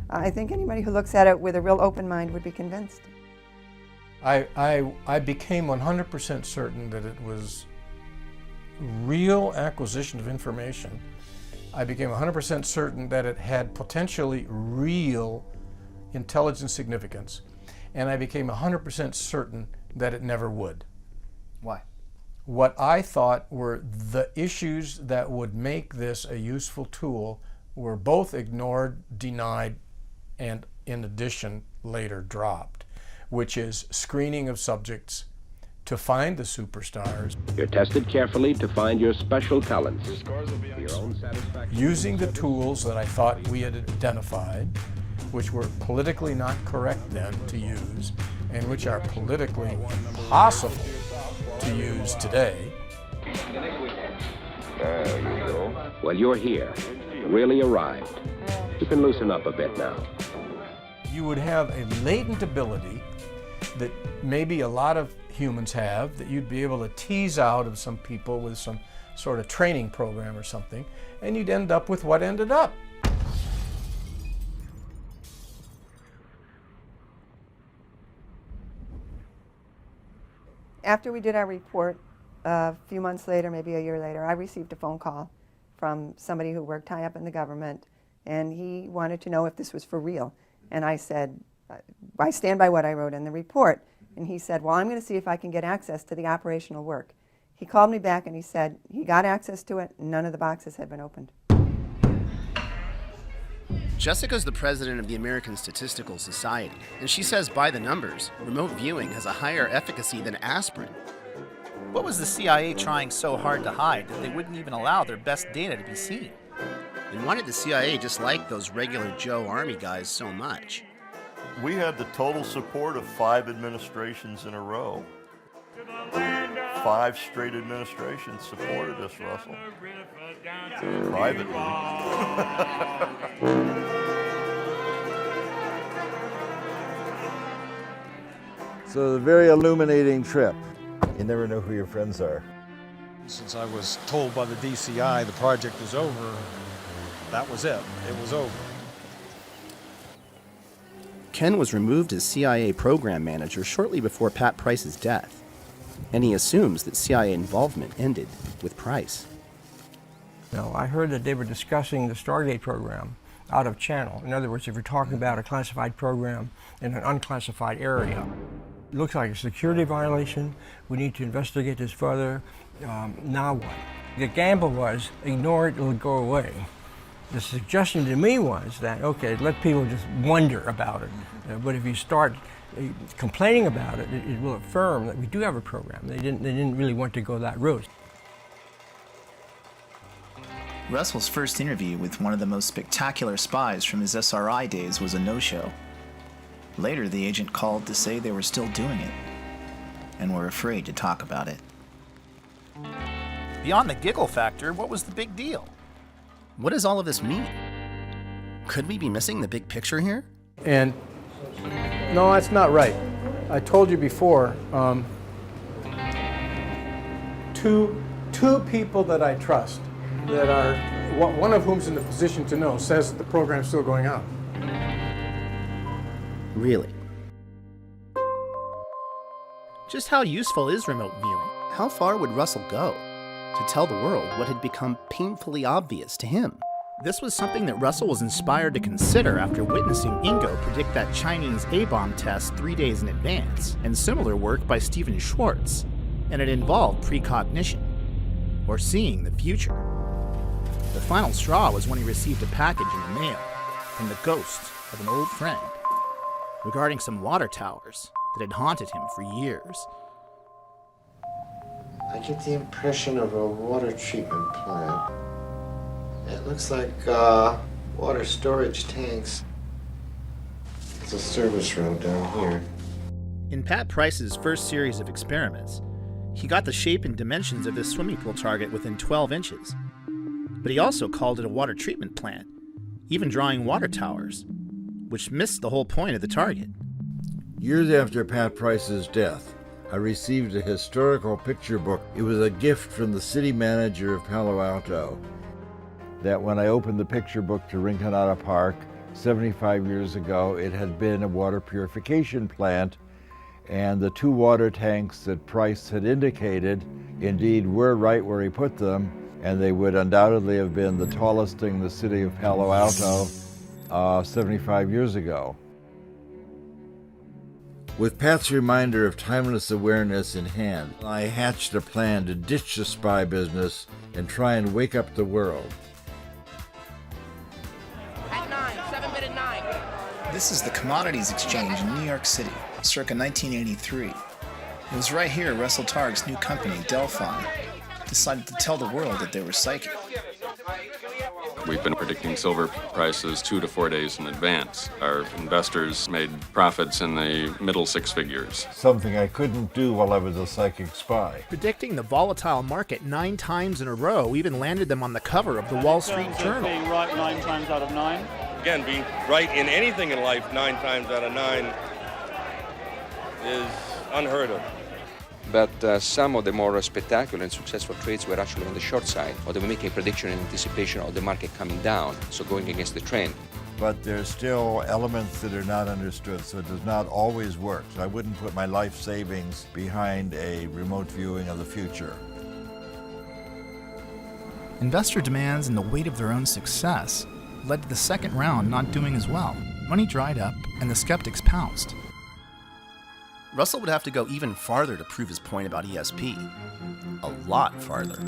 I think anybody who looks at it with a real open mind would be convinced. I became 100% certain that it was real acquisition of information. I became 100% certain that it had potentially real intelligence significance. And I became 100% certain that it never would. Why? What I thought were the issues that would make this a useful tool were both ignored, denied, and in addition later dropped, which is screening of subjects, to find the superstars. You're tested carefully to find your special talents. For your own satisfaction. Using the tools that I thought we had identified, which were politically not correct then to use, and which are politically impossible to use today. There you go. Well, you're here. Really arrived. You can loosen up a bit now. You would have a latent ability that maybe a lot of humans have, that you'd be able to tease out of some people with some sort of training program or something, and you'd end up with what ended up. After we did our report, a few months later, maybe a year later, I received a phone call from somebody who worked high up in the government, and he wanted to know if this was for real. And I said, I stand by what I wrote in the report. And he said, well, I'm going to see if I can get access to the operational work. He called me back and he said he got access to it, none of the boxes had been opened. Jessica's the president of the American Statistical Society, and she says by the numbers, remote viewing has a higher efficacy than aspirin. What was the CIA trying so hard to hide that they wouldn't even allow their best data to be seen? And why did the CIA dislike those regular Joe Army guys so much? We had the total support of 5 administrations in a row. 5 straight administrations supported us, Russell. Privately. So a very illuminating trip. You never know who your friends are. Since I was told by the DCI the project is over, that was it. It was over. Ken was removed as CIA program manager shortly before Pat Price's death, and he assumes that CIA involvement ended with Price. No, I heard that they were discussing the Stargate program out of channel. In other words, if you're talking about a classified program in an unclassified area, it looks like a security violation. We need to investigate this further. Now what? The gamble was ignore it, it'll go away. The suggestion to me was that, okay, let people just wonder about it. But if you start complaining about it, it will affirm that we do have a program. They didn't really want to go that route. Russell's first interview with one of the most spectacular spies from his SRI days was a no-show. Later, the agent called to say they were still doing it and were afraid to talk about it. Beyond the giggle factor, what was the big deal? What does all of this mean? Could we be missing the big picture here? And no, that's not right. I told you before, two people that I trust, that are, one of whom's in the position to know, says that the program's still going on. Really? Just how useful is remote viewing? How far would Russell go to tell the world what had become painfully obvious to him? This was something that Russell was inspired to consider after witnessing Ingo predict that Chinese A-bomb test 3 days in advance, and similar work by Stephen Schwartz, and it involved precognition, or seeing the future. The final straw was when he received a package in the mail from the ghost of an old friend regarding some water towers that had haunted him for years. I get the impression of a water treatment plant. It looks like water storage tanks. There's a service road down here. In Pat Price's first series of experiments, he got the shape and dimensions of his swimming pool target within 12 inches. But he also called it a water treatment plant, even drawing water towers, which missed the whole point of the target. Years after Pat Price's death, I received a historical picture book. It was a gift from the city manager of Palo Alto. That when I opened the picture book to Rinconada Park 75 years ago, it had been a water purification plant, and the 2 water tanks that Price had indicated indeed were right where he put them, and they would undoubtedly have been the tallest thing in the city of Palo Alto 75 years ago. With Pat's reminder of timeless awareness in hand, I hatched a plan to ditch the spy business and try and wake up the world. At 9, 7 minute 9. This is the Commodities Exchange in New York City, circa 1983. It was right here Russell Targ's new company, Delphi, decided to tell the world that they were psychic. We've been predicting silver prices 2 to 4 days in advance. Our investors made profits in the middle six figures. Something I couldn't do while I was a psychic spy. Predicting the volatile market 9 times in a row even landed them on the cover of the Wall Street Journal. Being right 9 times out of 9. Again, being right in anything in life 9 times out of 9 is unheard of. But some of the more spectacular and successful trades were actually on the short side, or they were making a prediction in anticipation of the market coming down, so going against the trend. But there's still elements that are not understood, so it does not always work. So I wouldn't put my life savings behind a remote viewing of the future. Investor demands and the weight of their own success led to the second round not doing as well. Money dried up, and the skeptics pounced. Russell would have to go even farther to prove his point about ESP. A lot farther.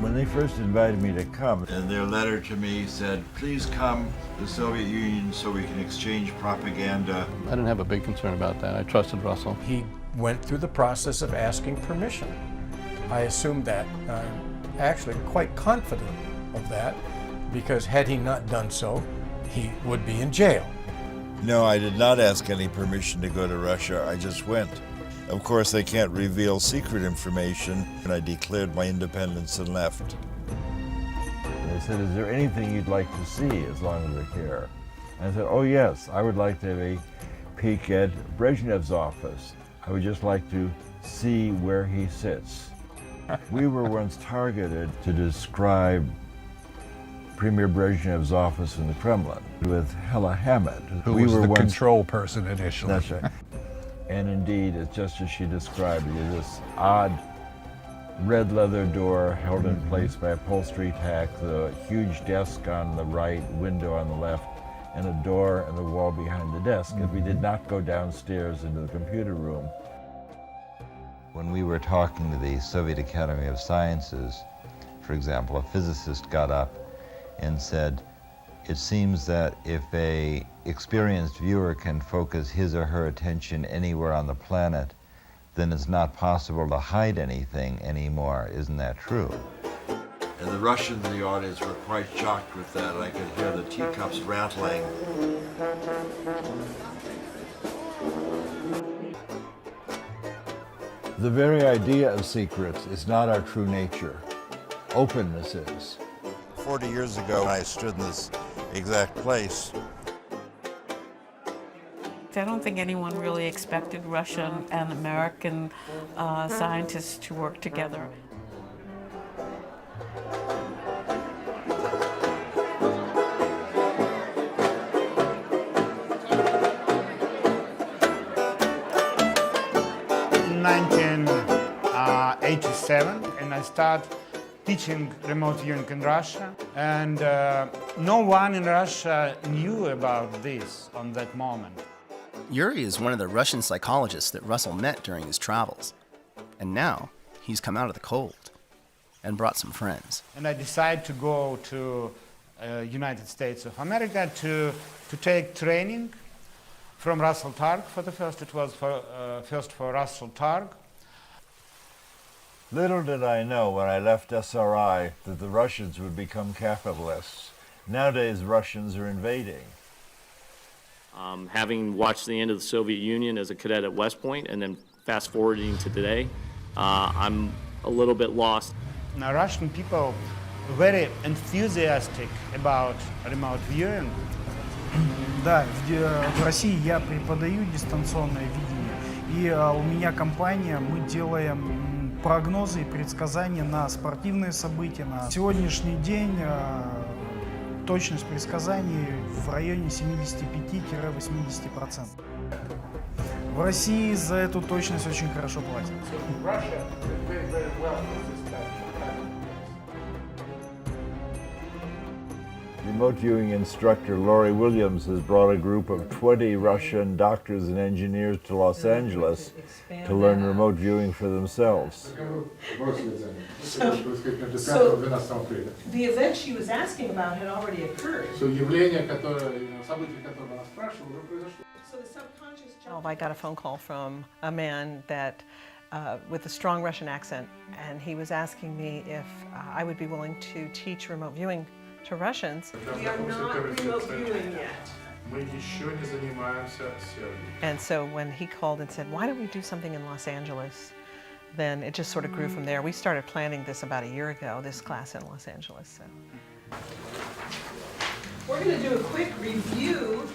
When they first invited me to come, and their letter to me said, please come to the Soviet Union so we can exchange propaganda. I didn't have a big concern about that. I trusted Russell. He went through the process of asking permission. I assumed that. I'm actually quite confident of that, because had he not done so, he would be in jail. No, I did not ask any permission to go to Russia. I just went. Of course, they can't reveal secret information, and I declared my independence and left. They said, is there anything you'd like to see as long as we're here? And I said, oh yes, I would like to have a peek at Brezhnev's office. I would just like to see where he sits. We were once targeted to describe Premier Brezhnev's office in the Kremlin with Hella Hamid. Who was the control person initially. That's right. And indeed, it's just as she described it, this odd red leather door held in place by upholstery tack, the huge desk on the right, window on the left, and a door in the wall behind the desk. If we did not go downstairs into the computer room. When we were talking to the Soviet Academy of Sciences, for example, a physicist got up and said, it seems that if a experienced viewer can focus his or her attention anywhere on the planet, then it's not possible to hide anything anymore. Isn't that true? And the Russians in the audience were quite shocked with that. I could hear the teacups rattling. The very idea of secrets is not our true nature. Openness is. 40 years ago, I stood in this exact place. I don't think anyone really expected Russian and American scientists to work together. In 1987, and I started teaching remote viewing in Russia, and no one in Russia knew about this on that moment. Yuri is one of the Russian psychologists that Russell met during his travels. And now, he's come out of the cold and brought some friends. And I decided to go to United States of America to take training from Russell Targ for the first. It was first for Russell Targ. Little did I know when I left SRI that the Russians would become capitalists. Nowadays, Russians are invading. Having watched the end of the Soviet Union as a cadet at West Point and then fast forwarding to today, I'm a little bit lost. Now, Russian people are very enthusiastic about remote viewing. Да, в России я преподаю дистанционное видение, и у меня компания, мы делаем прогнозы и предсказания на спортивные события. На сегодняшний день точность предсказаний в районе 75-80%. В России за эту точность очень хорошо платят. Remote viewing instructor Laurie Williams has brought a group of 20 Russian doctors and engineers to Los Angeles to learn remote viewing for themselves. So the event she was asking about had already occurred. So the subconscious job. I got a phone call from a man that with a strong Russian accent, and he was asking me if I would be willing to teach remote viewing to Russians. We are not remote viewing yet. And so when he called and said, why don't we do something in Los Angeles? Then it just sort of grew from there. We started planning this about a year ago, this class in Los Angeles. So. We're going to do a quick review.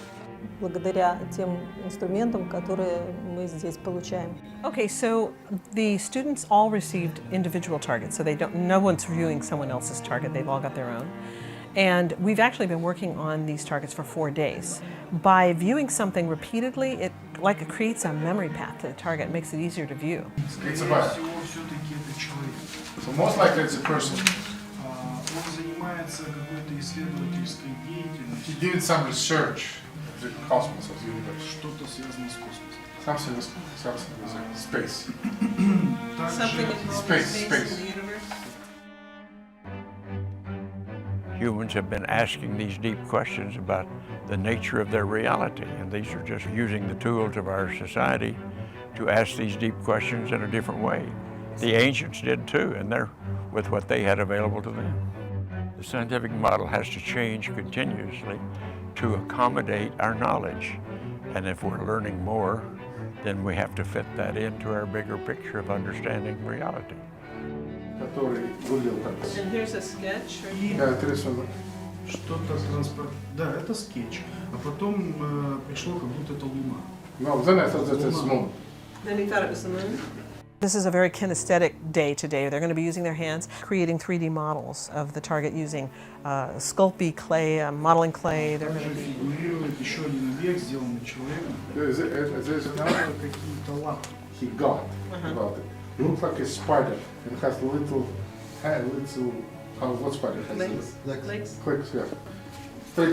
Благодаря тем инструментам, которые мы здесь получаем. Okay, so the students all received individual targets, so no one's viewing someone else's target, they've all got their own. And we've actually been working on these targets for 4 days. By viewing something repeatedly, it creates a memory path to the target, makes it easier to view. It's a bot. So most likely it's a person. He did some research of the cosmos, of the universe. Something with space. Something involving space in the universe? Humans have been asking these deep questions about the nature of their reality, and these are just using the tools of our society to ask these deep questions in a different way. The ancients did too, and with what they had available to them. The scientific model has to change continuously to accommodate our knowledge, and if we're learning more, then we have to fit that into our bigger picture of understanding reality. And here's a sketch. Да, это скетч. А потом пришло, как будто это Луна. No, then I thought that it's moon. Then he thought it was the moon? This is a very kinesthetic day today. They're going to be using their hands, creating 3D models of the target using Sculpey clay, modeling clay. They're going to be... Еще один объект, сделанный человеком. There's какие-то лапы. He got about it. It looks like a spider. It has little, what spider has? Legs. Clicks, yeah. Я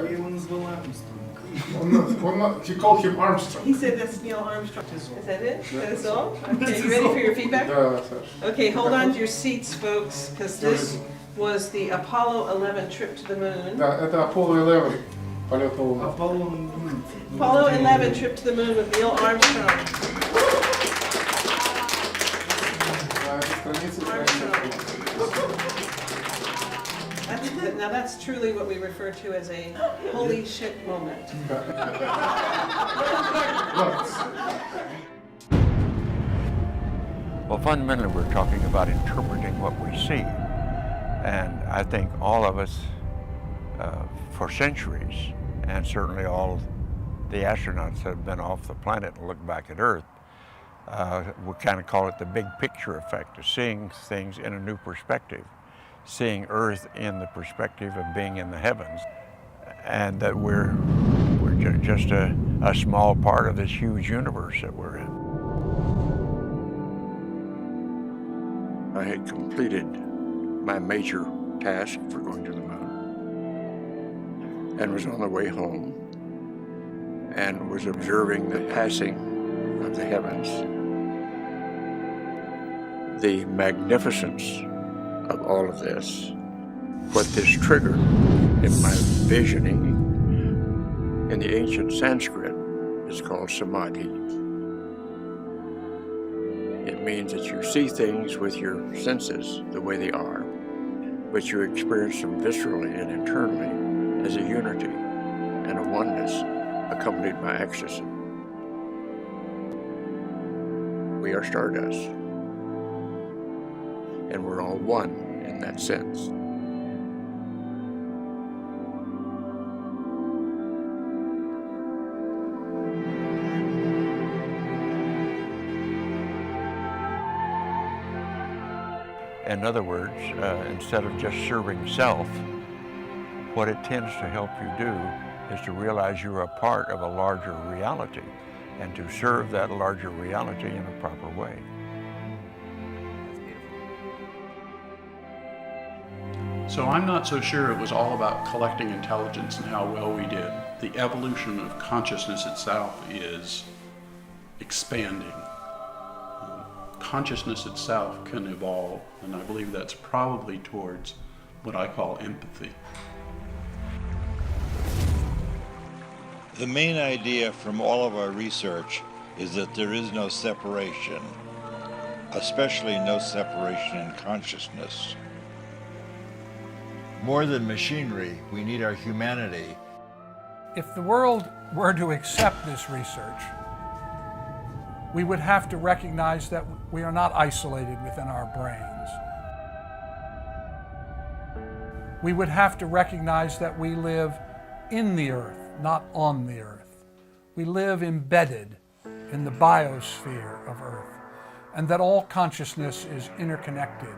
его назвал Армстронг. He called him Armstrong. He said that's Neil Armstrong. Is that it? That's all? Okay, you ready for your feedback? Okay, hold on to your seats, folks, because this was the Apollo 11 trip to the moon. Да, это Apollo 11. Полет на Луну. Apollo 11 trip to the moon with Neil Armstrong. Now that's truly what we refer to as a holy shit moment. Well, fundamentally, we're talking about interpreting what we see. And I think all of us, for centuries, and certainly all the astronauts that have been off the planet and look back at Earth, we kind of call it the big picture effect of seeing things in a new perspective, seeing Earth in the perspective of being in the heavens, and that we're just a small part of this huge universe that we're in. I had completed my major task for going to the moon and was on the way home and was observing the passing of the heavens, the magnificence of all of this. What this triggered in my visioning in the ancient Sanskrit is called samadhi. It means that you see things with your senses the way they are, but you experience them viscerally and internally as a unity and a oneness accompanied by ecstasy. We are stardust, and we're all one in that sense. In other words, instead of just serving self, what it tends to help you do is to realize you're a part of a larger reality and to serve that larger reality in a proper way. So I'm not so sure it was all about collecting intelligence and how well we did. The evolution of consciousness itself is expanding. Consciousness itself can evolve, and I believe that's probably towards what I call empathy. The main idea from all of our research is that there is no separation, especially no separation in consciousness. More than machinery, we need our humanity. If the world were to accept this research, we would have to recognize that we are not isolated within our brains. We would have to recognize that we live in the earth, not on the earth. We live embedded in the biosphere of earth, and that all consciousness is interconnected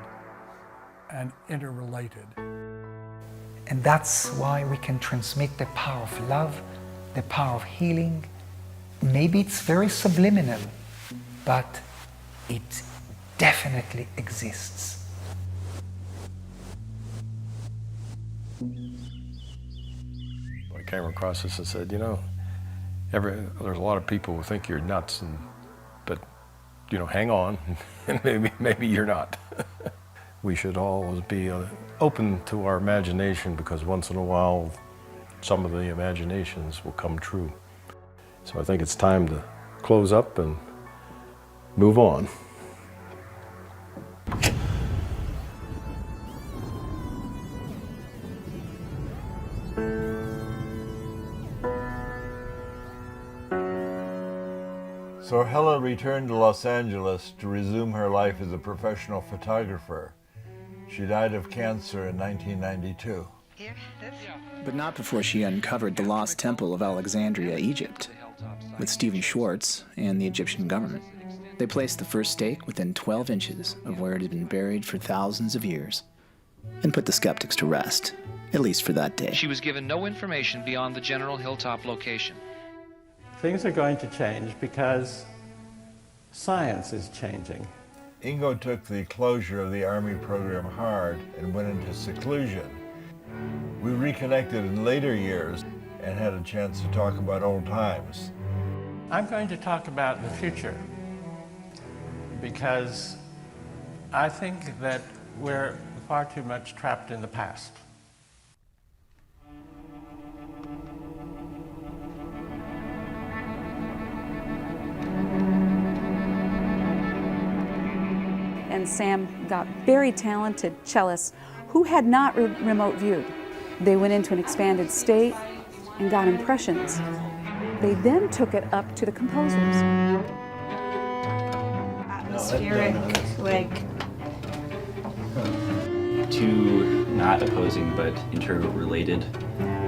and interrelated. And that's why we can transmit the power of love, the power of healing. Maybe it's very subliminal, but it definitely exists. I came across this and said, you know, there's a lot of people who think you're nuts, but you know, hang on, and maybe you're not. We should always be open to our imagination, because once in a while, some of the imaginations will come true. So I think it's time to close up and move on. So Helen returned to Los Angeles to resume her life as a professional photographer. She died of cancer in 1992. But not before she uncovered the lost temple of Alexandria, Egypt, with Stephen Schwartz and the Egyptian government. They placed the first stake within 12 inches of where it had been buried for thousands of years, and put the skeptics to rest, at least for that day. She was given no information beyond the general hilltop location. Things are going to change because science is changing. Ingo took the closure of the Army program hard and went into seclusion. We reconnected in later years and had a chance to talk about old times. I'm going to talk about the future because I think that we're far too much trapped in the past. And Sam got very talented cellists who had not remote viewed. They went into an expanded state and got impressions. They then took it up to the composers. Atmospheric, like... Two not opposing but interrelated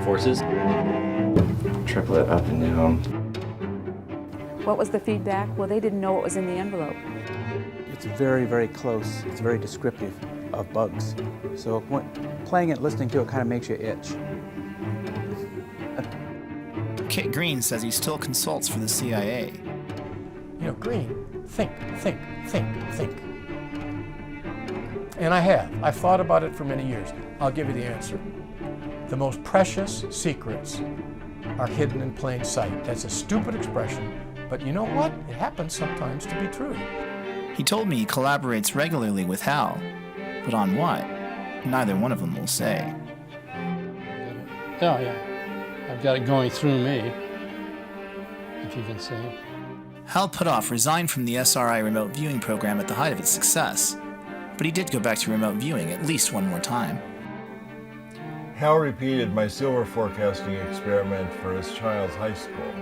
forces. Triplet up and down. What was the feedback? Well, they didn't know what was in the envelope. It's very, very close. It's very descriptive of bugs. So playing it, listening to it kind of makes you itch. Kit Green says he still consults for the CIA. You know, Green, think. And I have. I've thought about it for many years. I'll give you the answer. The most precious secrets are hidden in plain sight. That's a stupid expression, but you know what? It happens sometimes to be true. He told me he collaborates regularly with Hal, but on what? Neither one of them will say. Oh, yeah. I've got it going through me, if you can see. Hal Puthoff resigned from the SRI remote viewing program at the height of its success, but he did go back to remote viewing at least one more time. Hal repeated my silver forecasting experiment for his child's high school.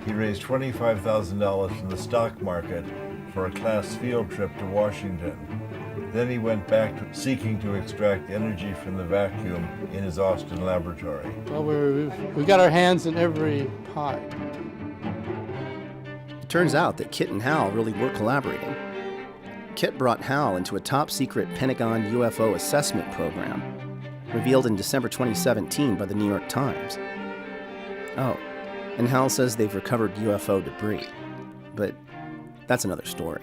He raised $25,000 from the stock market for a class field trip to Washington. Then he went back to seeking to extract energy from the vacuum in his Austin laboratory. Well, we've got our hands in every pie. It turns out that Kit and Hal really were collaborating. Kit brought Hal into a top-secret Pentagon UFO assessment program, revealed in December 2017 by the New York Times. Oh, and Hal says they've recovered UFO debris. But that's another story.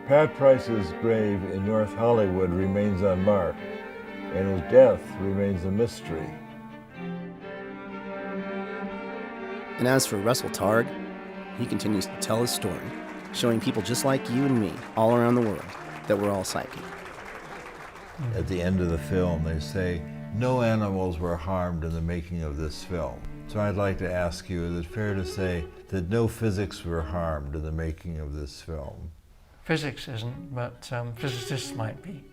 Pat Price's grave in North Hollywood remains unmarked. and his death remains a mystery. And as for Russell Targ, he continues to tell his story, showing people just like you and me all around the world that we're all psychic. At the end of the film, they say, no animals were harmed in the making of this film. So I'd like to ask you, is it fair to say that no physics were harmed in the making of this film? Physics isn't, but physicists might be.